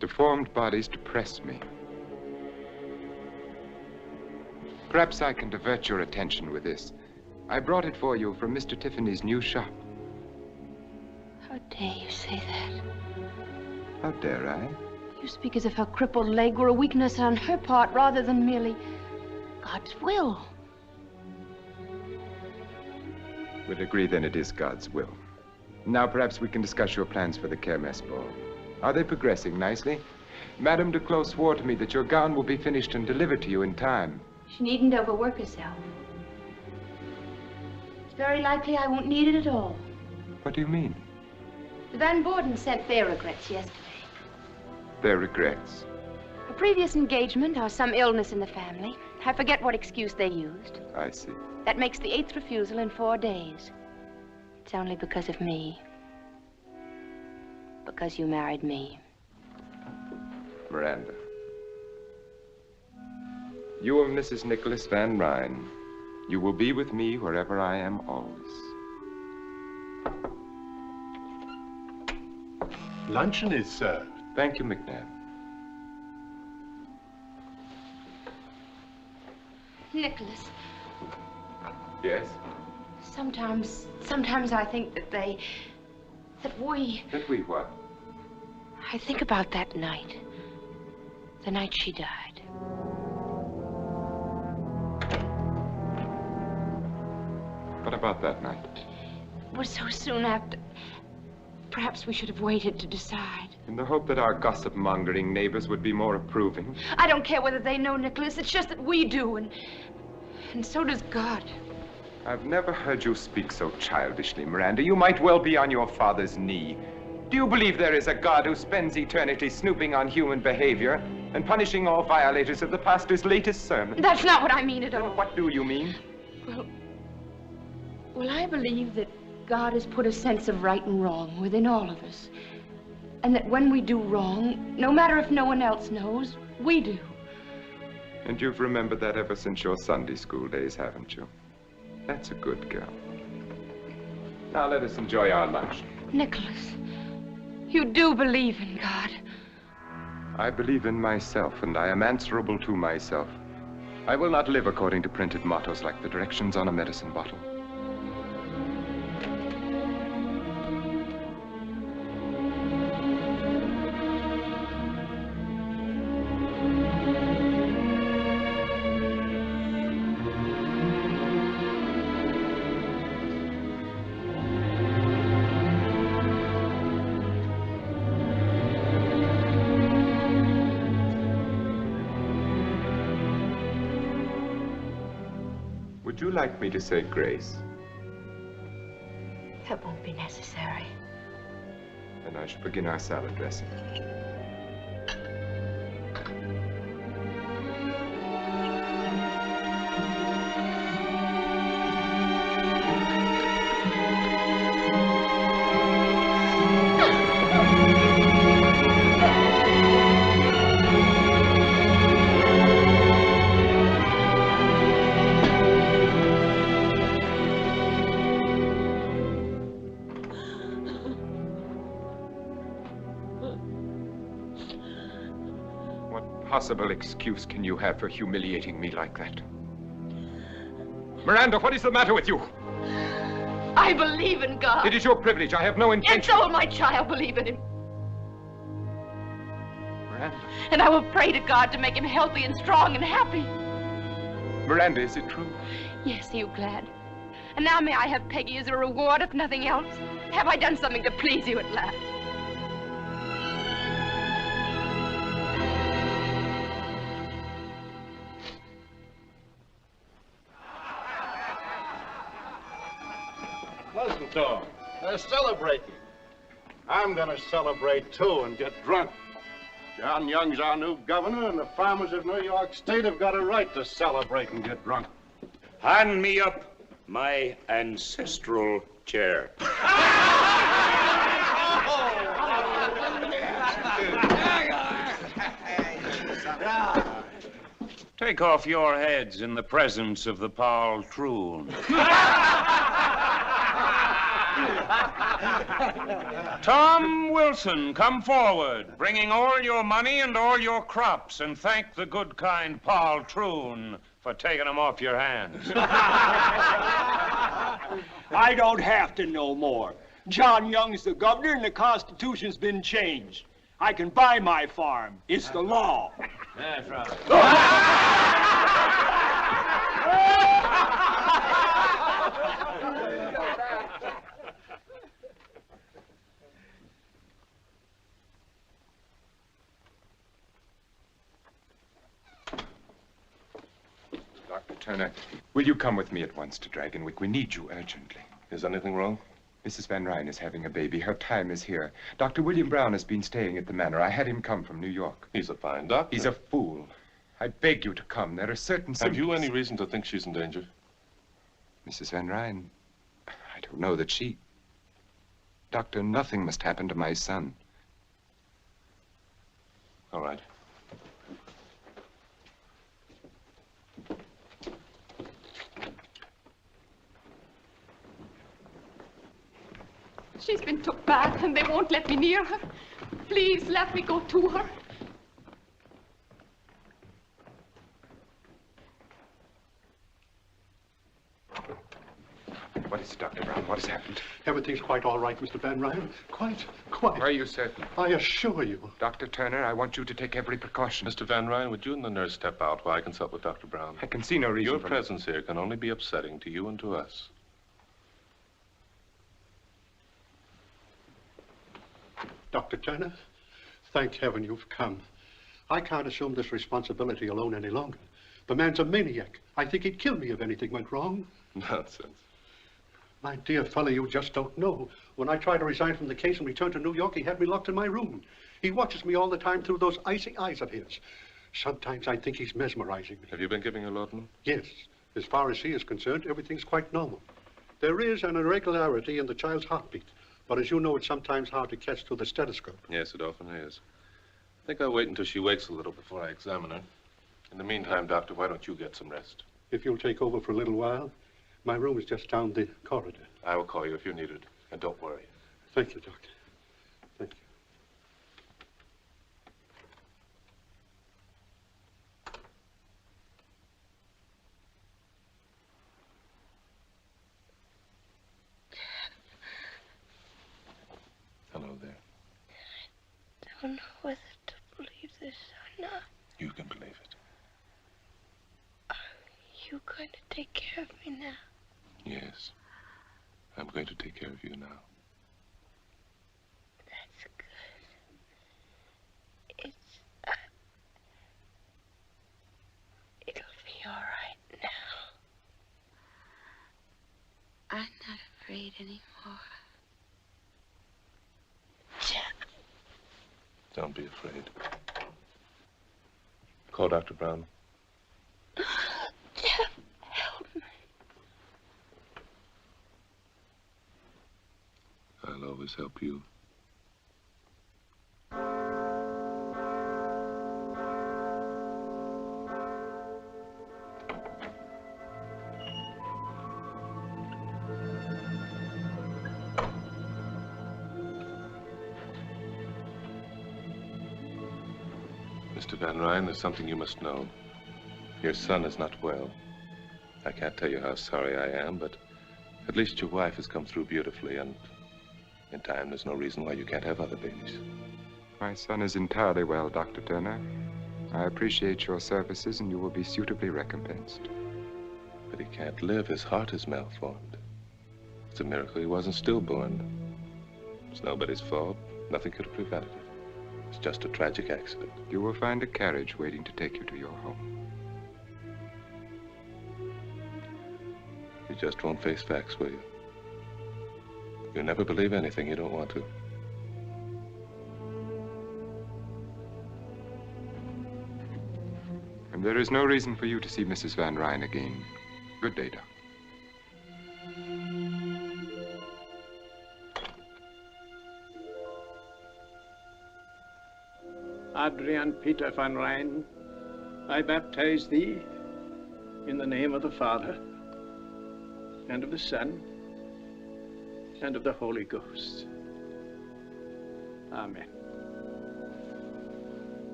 Deformed bodies depress me. Perhaps I can divert your attention with this. I brought it for you from Mr. Tiffany's new shop. How dare you say that? How dare I? You speak as if her crippled leg were a weakness on her part rather than merely God's will. We'll agree then it is God's will. Now perhaps we can discuss your plans for the Kermesse ball. Are they progressing nicely? Madame Duclos swore to me that your gown will be finished and delivered to you in time. She needn't overwork herself. It's very likely I won't need it at all. What do you mean? The Van Bordens sent their regrets yesterday. Their regrets? A previous engagement or some illness in the family. I forget what excuse they used. I see. That makes the 8th refusal in 4 days. It's only because of me. Because you married me. Miranda. You are Mrs. Nicholas Van Ryn. You will be with me wherever I am always. Luncheon is served. Thank you, McNabb. Nicholas. Yes? Sometimes I think that we... That we what? I think about that night. The night she died. What about that night? It was so soon after Perhaps we should have waited to decide. In the hope that our gossip-mongering neighbors would be more approving. I don't care whether they know, Nicholas. It's just that we do, and so does God. I've never heard you speak so childishly, Miranda. You might well be on your father's knee. Do you believe there is a God who spends eternity snooping on human behavior and punishing all violators of the pastor's latest sermon? That's not what I mean at all. What do you mean? Well, I believe that God has put a sense of right and wrong within all of us. And that when we do wrong, no matter if no one else knows, we do. And you've remembered that ever since your Sunday school days, haven't you? That's a good girl. Now let us enjoy our lunch. Nicholas, you do believe in God. I believe in myself, and I am answerable to myself. I will not live according to printed mottos like the directions on a medicine bottle. Would you like me to say grace? That won't be necessary. Then I shall begin our salad dressing. What possible excuse can you have for humiliating me like that? Miranda, what is the matter with you? I believe in God. It is your privilege. I have no intention. And so will my child believe in him. Miranda. And I will pray to God to make him healthy and strong and happy. Miranda, is it true? Yes, are you glad? And now may I have Peggy as a reward, if nothing else? Have I done something to please you at last? Listen to them. They're celebrating. I'm going to celebrate, too, and get drunk. John Young's our new governor, and the farmers of New York State have got a right to celebrate and get drunk. Hand me up my ancestral chair. Take off your heads in the presence of the poltroon. Tom Wilson, come forward, bringing all your money and all your crops, and thank the good, kind poltroon for taking them off your hands. I don't have to know more. John Young's the governor, and the Constitution's been changed. I can buy my farm. It's the law. That's right. Dr. Turner, will you come with me at once to Dragonwyck? We need you urgently. Is anything wrong? Mrs. Van Ryn is having a baby. Her time is here. Dr. William Brown has been staying at the manor. I had him come from New York. He's a fine doctor. He's a fool. I beg you to come. There are certain symptoms. Have you any reason to think she's in danger? Mrs. Van Ryn, I don't know that she... Doctor, nothing must happen to my son. All right. She's been took back, and they won't let me near her. Please, let me go to her. What is it, Dr. Brown? What has happened? Everything's quite all right, Mr. Van Ryn. Quite. Are you certain? I assure you. Dr. Turner, I want you to take every precaution. Mr. Van Ryn, would you and the nurse step out while I consult with Dr. Brown? I can see no reason Your for presence here can only be upsetting to you and to us. Dr. Turner, thank heaven you've come. I can't assume this responsibility alone any longer. The man's a maniac. I think he'd kill me if anything went wrong. Nonsense. My dear fellow, you just don't know. When I tried to resign from the case and return to New York, he had me locked in my room. He watches me all the time through those icy eyes of his. Sometimes I think he's mesmerizing me. Have you been giving her laudanum? Yes. As far as he is concerned, everything's quite normal. There is an irregularity in the child's heartbeat. But as you know, it's sometimes hard to catch through the stethoscope. Yes, it often is. I think I'll wait until she wakes a little before I examine her. In the meantime, Doctor, why don't you get some rest? If you'll take over for a little while, my room is just down the corridor. I will call you if you're needed. And don't worry. Thank you, Doctor. Thank you. Hello there. I don't know whether to believe this or not. You can believe it. Are you going to take care of me now? Yes. I'm going to take care of you now. That's good. It'll be all right now. I'm not afraid anymore. Don't be afraid. Call Dr. Brown. Jeff, help me. I'll always help you. Mr. Van Ryn, there's something you must know. Your son is not well. I can't tell you how sorry I am, but at least your wife has come through beautifully, and in time there's no reason why you can't have other babies. My son is entirely well, Dr. Turner. I appreciate your services, and you will be suitably recompensed. But he can't live. His heart is malformed. It's a miracle he wasn't stillborn. It's nobody's fault. Nothing could have prevented it. It's just a tragic accident. You will find a carriage waiting to take you to your home. You just won't face facts, will you? You never believe anything you don't want to. And there is no reason for you to see Mrs. Van Ryn again. Good day, Doc. Adrian Peter van Ryn, I baptize thee in the name of the Father, and of the Son, and of the Holy Ghost. Amen.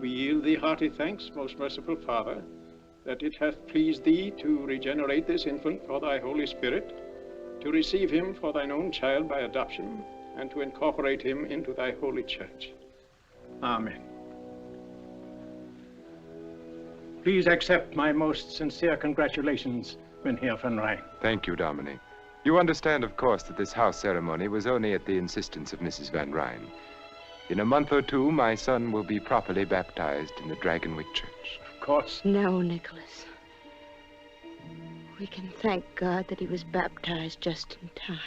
We yield thee hearty thanks, most merciful Father, that it hath pleased thee to regenerate this infant for thy Holy Spirit, to receive him for thine own child by adoption, and to incorporate him into thy holy church. Amen. Please accept my most sincere congratulations, Mynheer van Ryn. Thank you, Dominic. You understand, of course, that this house ceremony was only at the insistence of Mrs. Van Ryn. In a month or two, my son will be properly baptized in the Dragonwyck Church. Of course. No, Nicholas. We can thank God that he was baptized just in time.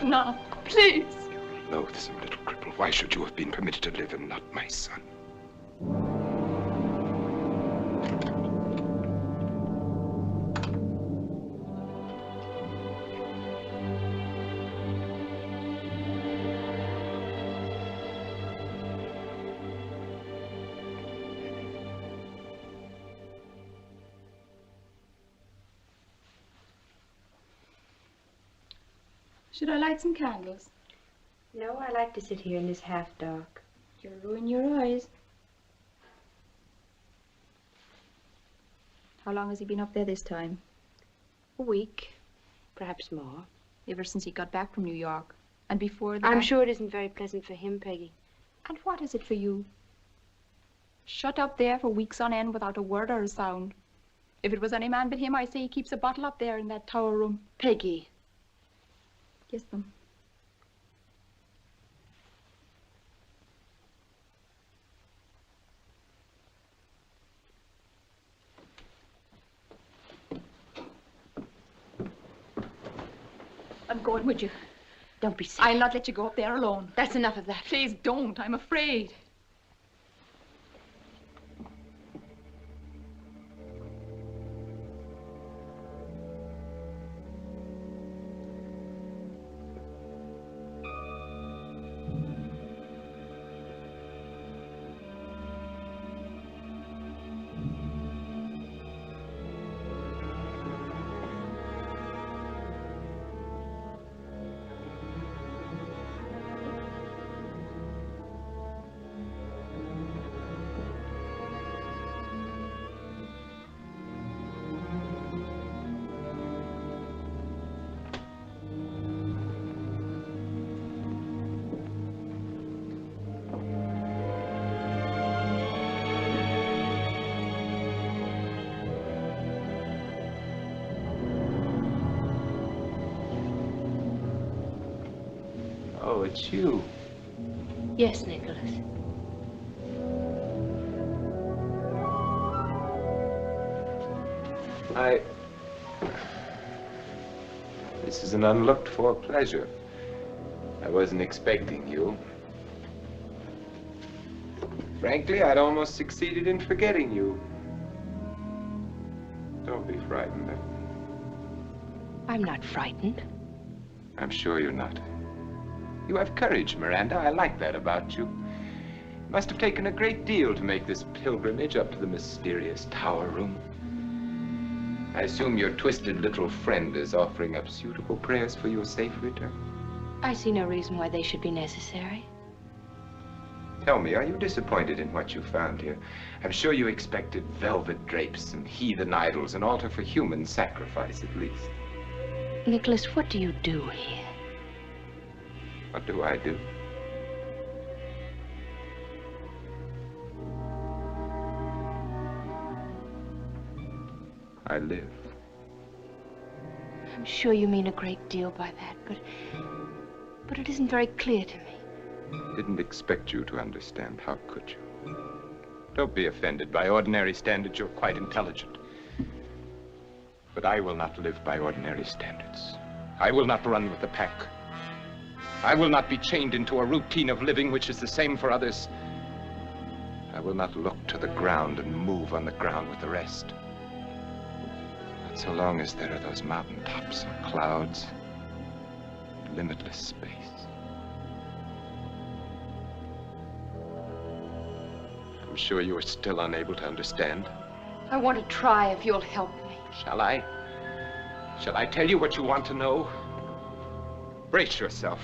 Now, please. You loathsome little cripple. Why should you have been permitted to live and not my son? Should I light some candles? No, I like to sit here in this half dark. You'll ruin your eyes. How long has he been up there this time? A week, perhaps more. Ever since he got back from New York. And before that... I'm sure it isn't very pleasant for him, Peggy. And what is it for you? Shut up there for weeks on end without a word or a sound. If it was any man but him, I say he keeps a bottle up there in that tower room. Peggy. Kiss them. I'm going, would you? Don't be silly. I'll not let you go up there alone. That's enough of that. Please don't. I'm afraid. Oh, it's you. Yes, Nicholas. This is an unlooked-for pleasure. I wasn't expecting you. Frankly, I'd almost succeeded in forgetting you. Don't be frightened. I'm not frightened. I'm sure you're not. You have courage, Miranda. I like that about you. It must have taken a great deal to make this pilgrimage up to the mysterious tower room. I assume your twisted little friend is offering up suitable prayers for your safe return. I see no reason why they should be necessary. Tell me, are you disappointed in what you found here? I'm sure you expected velvet drapes and heathen idols, an altar for human sacrifice, at least. Nicholas, what do you do here? What do I do? I live. I'm sure you mean a great deal by that, but it isn't very clear to me. Didn't expect you to understand. How could you? Don't be offended. By ordinary standards, you're quite intelligent. But I will not live by ordinary standards. I will not run with the pack. I will not be chained into a routine of living which is the same for others. I will not look to the ground and move on the ground with the rest. Not so long as there are those mountaintops and clouds, limitless space. I'm sure you are still unable to understand. I want to try if you'll help me. Shall I? Shall I tell you what you want to know? Brace yourself.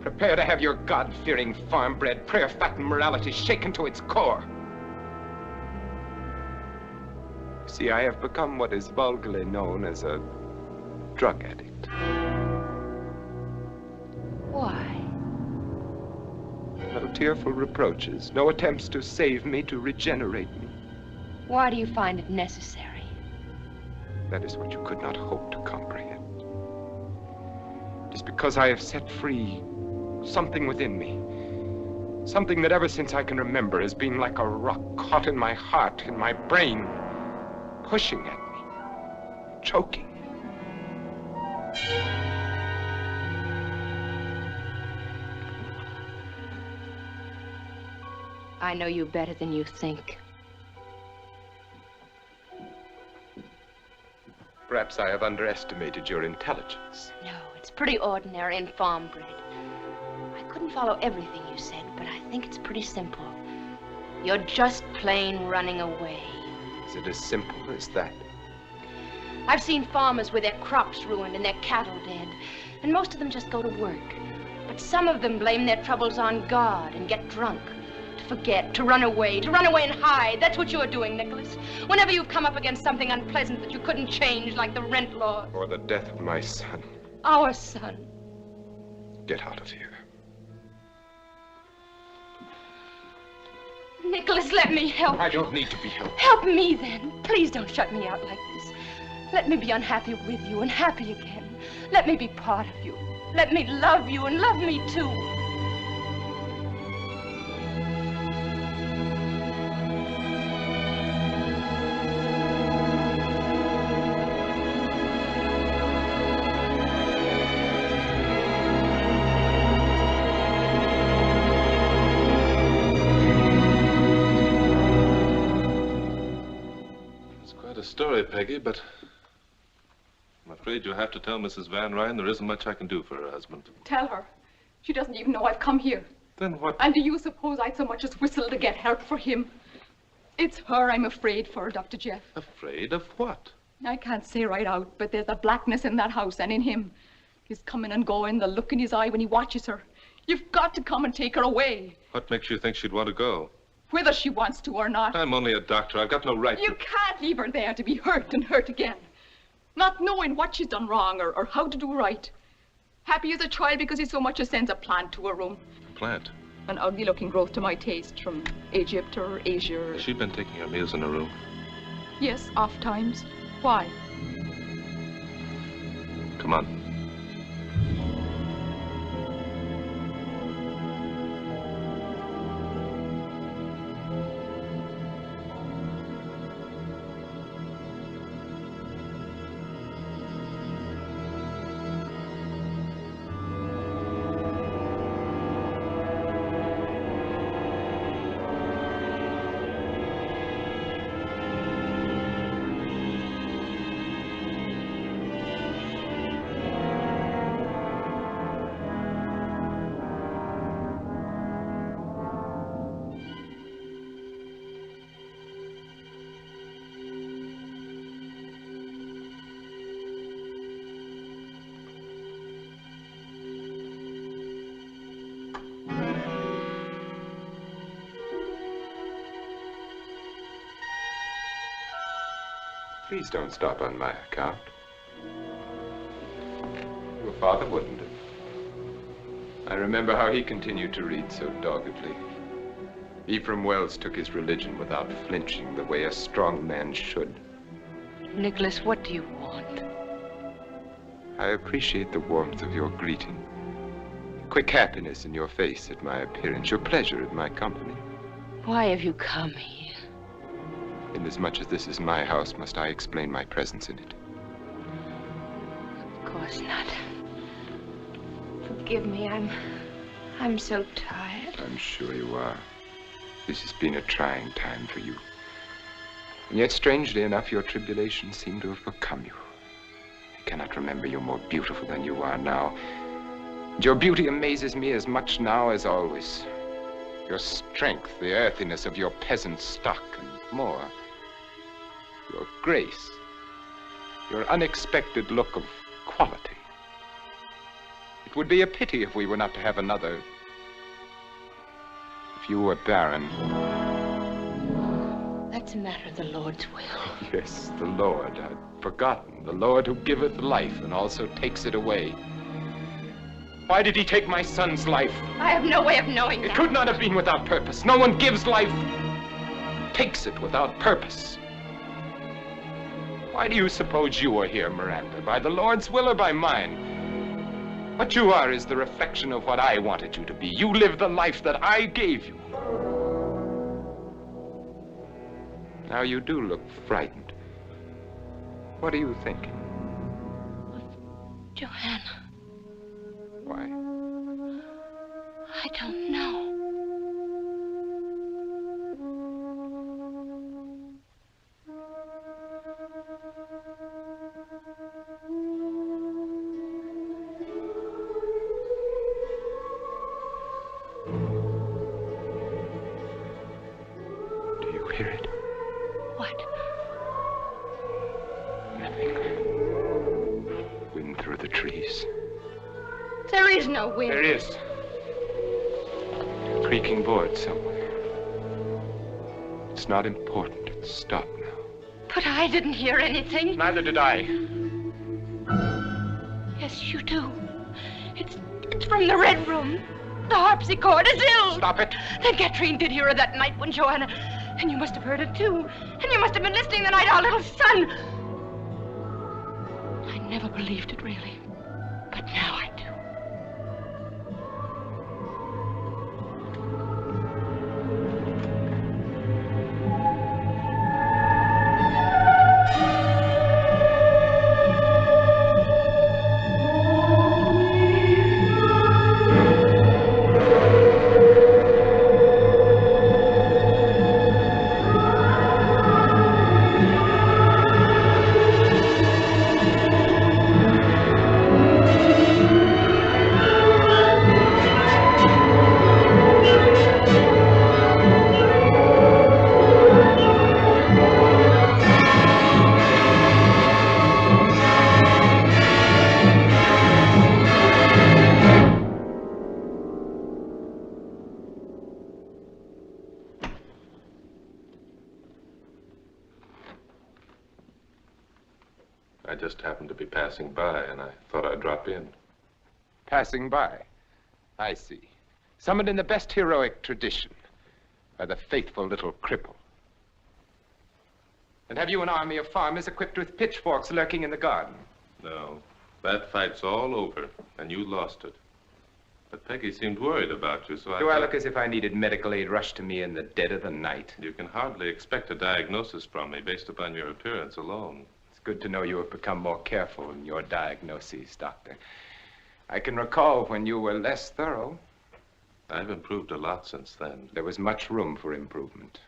Prepare to have your God-fearing, farm-bred, prayer-fattened morality shaken to its core. See, I have become what is vulgarly known as a drug addict. Why? No tearful reproaches, no attempts to save me, to regenerate me. Why do you find it necessary? That is what you could not hope to comprehend. It is because I have set free something within me. Something that ever since I can remember has been like a rock caught in my heart, in my brain, pushing at me, choking. I know you better than you think. Perhaps I have underestimated your intelligence. No, it's pretty ordinary and farm-bred. I couldn't follow everything you said, but I think it's pretty simple. You're just plain running away. Is it as simple as that? I've seen farmers with their crops ruined and their cattle dead, and most of them just go to work. But some of them blame their troubles on God and get drunk. forget, to run away and hide. That's what you're doing, Nicholas. Whenever you've come up against something unpleasant that you couldn't change, like the rent laws. Or the death of my son. Our son. Get out of here. Nicholas, let me help. I don't need to be helped. Help me, then. Please don't shut me out like this. Let me be unhappy with you and happy again. Let me be part of you. Let me love you and love me, too. Story, Peggy, but I'm afraid you'll have to tell Mrs. Van Ryn there isn't much I can do for her husband. Tell her. She doesn't even know I've come here. Then what? And do you suppose I'd so much as whistle to get help for him? It's her I'm afraid for, Dr. Jeff. Afraid of what? I can't say right out, but there's a blackness in that house and in him. His coming and going, the look in his eye when he watches her. You've got to come and take her away. What makes you think she'd want to go? Whether she wants to or not. I'm only a doctor. I've got no right You can't leave her there to be hurt and hurt again. Not knowing what she's done wrong or how to do right. Happy as a child because he so much as sends a plant to her room. Plant? An ugly-looking growth to my taste from Egypt or Asia. Has she been taking her meals in her room? Yes, oft times. Why? Come on. Please don't stop on my account. Your father wouldn't have. I remember how he continued to read so doggedly. Ephraim Wells took his religion without flinching the way a strong man should. Nicholas, what do you want? I appreciate the warmth of your greeting, the quick happiness in your face at my appearance, your pleasure at my company. Why have you come here? Inasmuch as this is my house, must I explain my presence in it? Of course not. Forgive me, I'm so tired. I'm sure you are. This has been a trying time for you. And yet, strangely enough, your tribulations seem to have become you. I cannot remember you more beautiful than you are now. And your beauty amazes me as much now as always. Your strength, the earthiness of your peasant stock, and more, your grace, your unexpected look of quality. It would be a pity if we were not to have another. If you were barren. That's a matter of the Lord's will. Yes, the Lord. I'd forgotten. The Lord who giveth life and also takes it away. Why did he take my son's life? I have no way of knowing that. It could not have been without purpose. No one gives life, takes it without purpose. Why do you suppose you are here, Miranda? By the Lord's will or by mine? What you are is the reflection of what I wanted you to be. You live the life that I gave you. Now you do look frightened. What are you thinking? Johanna. Why? I don't know. Do you hear it? What? Nothing. Wind through the trees. There is no wind. There is. A creaking board somewhere. It's not important. It's stopped now. But I didn't hear anything. Neither did I. Yes, you do. It's from the Red Room. The harpsichord is ill. Stop it. Then Katrine did hear her that night when Joanna... And you must have heard it, too. And you must have been listening the night our little son... I never believed it, really. But now I do. I just happened to be passing by, and I thought I'd drop in. Passing by. I see. Summoned in the best heroic tradition by the faithful little cripple. And have you an army of farmers equipped with pitchforks lurking in the garden? No. That fight's all over, and you lost it. But Peggy seemed worried about you, so I Do I thought... look as if I needed medical aid rushed to me in the dead of the night? You can hardly expect a diagnosis from me based upon your appearance alone. It's good to know you have become more careful in your diagnoses, Doctor. I can recall when you were less thorough. I've improved a lot since then. There was much room for improvement.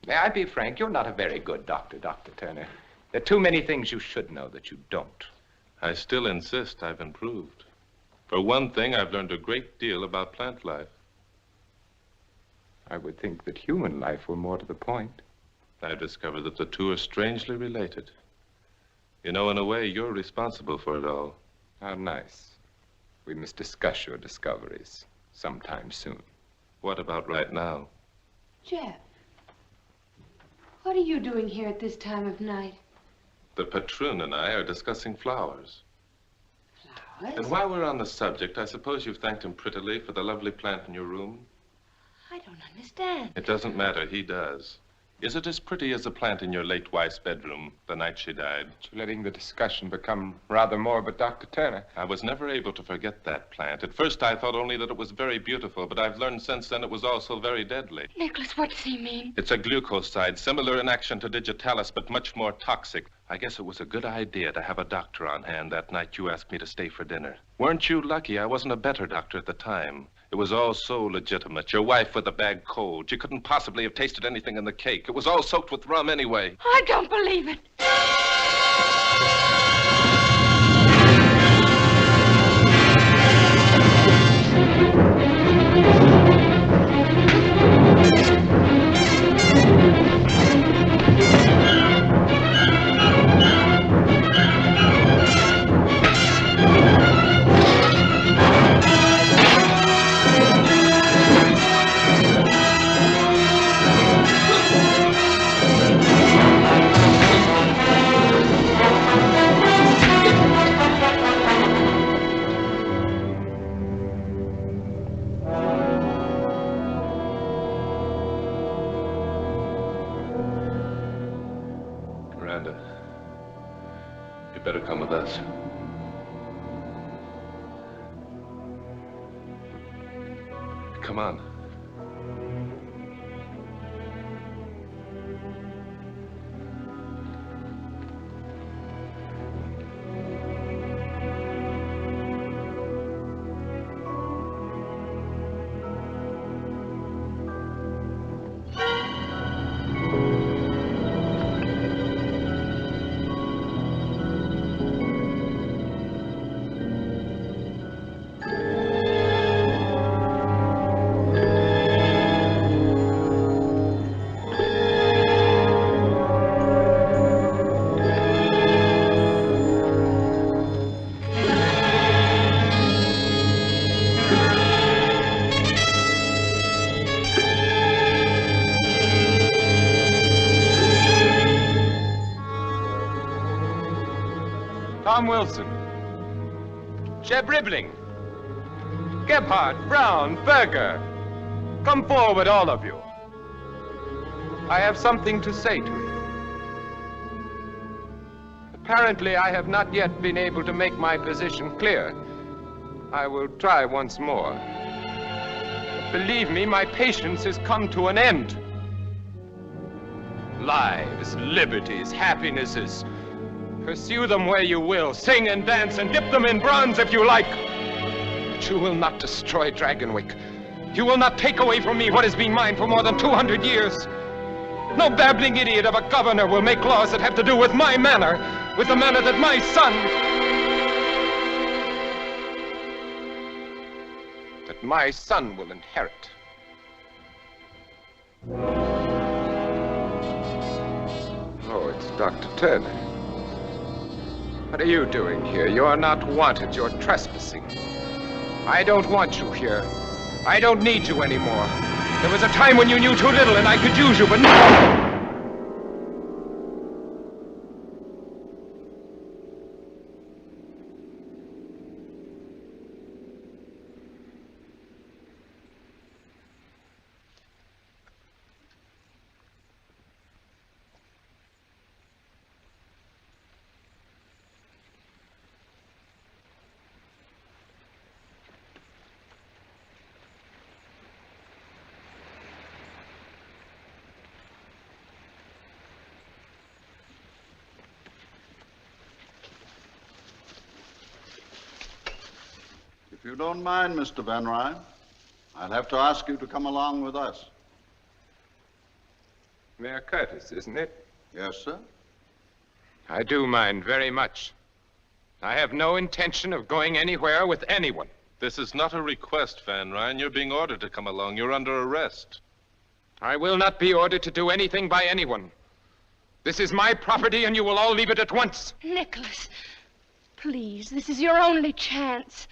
May I be frank? You're not a very good doctor, Dr. Turner. There are too many things you should know that you don't. I still insist I've improved. For one thing, I've learned a great deal about plant life. I would think that human life were more to the point. I've discovered that the two are strangely related. You know, in a way, you're responsible for it all. How nice. We must discuss your discoveries sometime soon. What about right now? Jeff, what are you doing here at this time of night? The patroon and I are discussing flowers. Flowers? And while we're on the subject, I suppose you've thanked him prettily for the lovely plant in your room? I don't understand. It doesn't matter, he does. Is it as pretty as the plant in your late wife's bedroom the night she died? You're letting the discussion become rather morbid, Dr. Turner. I was never able to forget that plant. At first I thought only that it was very beautiful, but I've learned since then it was also very deadly. Nicholas, what does he mean? It's a glucoside, similar in action to digitalis, but much more toxic. I guess it was a good idea to have a doctor on hand that night you asked me to stay for dinner. Weren't you lucky I wasn't a better doctor at the time? It was all so legitimate. Your wife with a bad cold. She couldn't possibly have tasted anything in the cake. It was all soaked with rum anyway. I don't believe it. You better come with us. Come on. Tom Wilson, Jeb Ribbling, Gebhardt, Brown, Berger. Come forward, all of you. I have something to say to you. Apparently, I have not yet been able to make my position clear. I will try once more. Believe me, my patience has come to an end. Lives, liberties, happinesses. Pursue them where you will. Sing and dance and dip them in bronze if you like. But you will not destroy Dragonwyck. You will not take away from me what has been mine for more than 200 years. No babbling idiot of a governor will make laws that have to do with my manor, with the manor that my son... that my son will inherit. Oh, it's Dr. Tierney. What are you doing here? You are not wanted. You're trespassing. I don't want you here. I don't need you anymore. There was a time when you knew too little and I could use you, but now... If you don't mind, Mr. Van Ryn, I'll have to ask you to come along with us. Mayor Curtis, isn't it? Yes, sir. I do mind very much. I have no intention of going anywhere with anyone. This is not a request, Van Ryn. You're being ordered to come along. You're under arrest. I will not be ordered to do anything by anyone. This is my property, and you will all leave it at once. Nicholas, please, this is your only chance.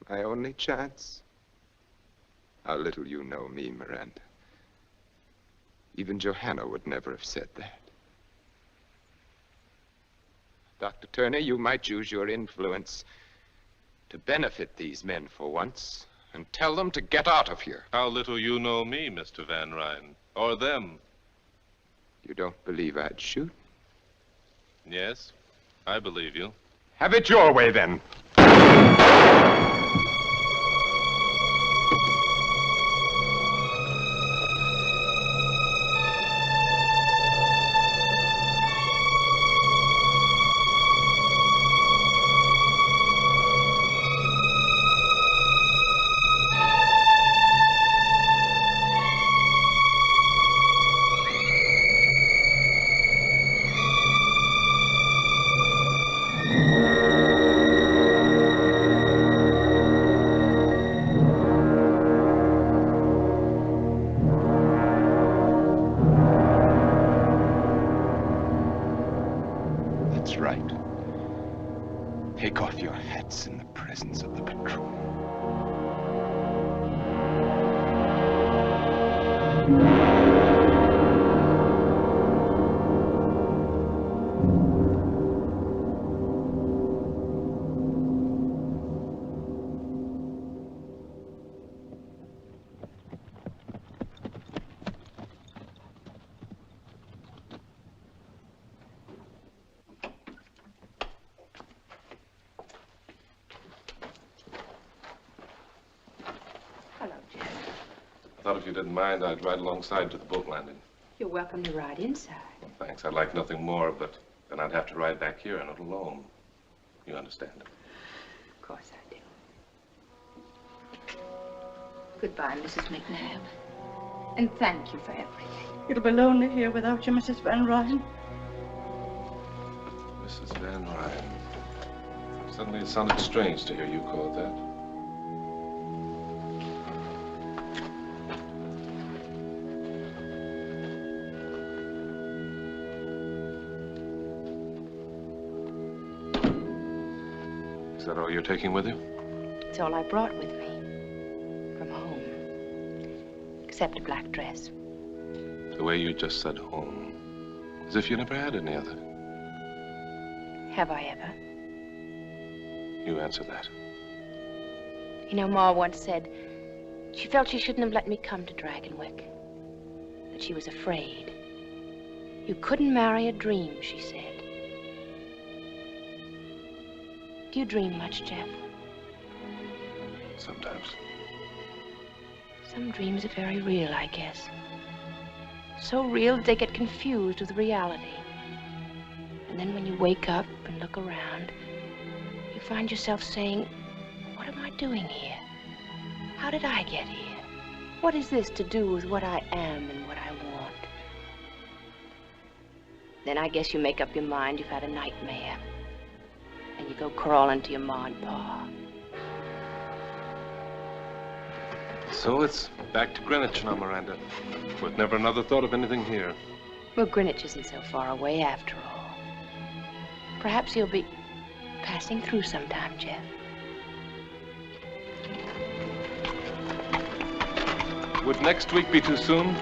My only chance? How little you know me, Miranda. Even Johanna would never have said that. Dr. Turner, you might use your influence to benefit these men for once and tell them to get out of here. How little you know me, Mr. Van Ryn, or them. You don't believe I'd shoot? Yes, I believe you. Have it your way, then. Take off your hats in the presence of the patrol. I thought if you didn't mind, I'd ride alongside to the boat landing. You're welcome to ride inside. Well, thanks. I'd like nothing more, but then I'd have to ride back here and not alone. You understand? Of course I do. Goodbye, Mrs. McNabb. And thank you for everything. It'll be lonely here without you, Mrs. Van Ryn. Mrs. Van Ryn. Suddenly it sounded strange to hear you call it that. Is that all you're taking with you? It's all I brought with me from home, except a black dress. The way you just said home, as if you never had any other. Have I ever? You answer that. You know, Ma once said she felt she shouldn't have let me come to Dragonwyck. That she was afraid. You couldn't marry a dream, she said. Do you dream much, Jeff? Sometimes. Some dreams are very real, I guess. So real that they get confused with reality. And then when you wake up and look around, you find yourself saying, what am I doing here? How did I get here? What is this to do with what I am and what I want? Then I guess you make up your mind you've had a nightmare. And you go crawling to your Ma and Pa. So it's back to Greenwich now, Miranda. With never another thought of anything here. Well, Greenwich isn't so far away after all. Perhaps you'll be passing through sometime, Jeff. Would next week be too soon?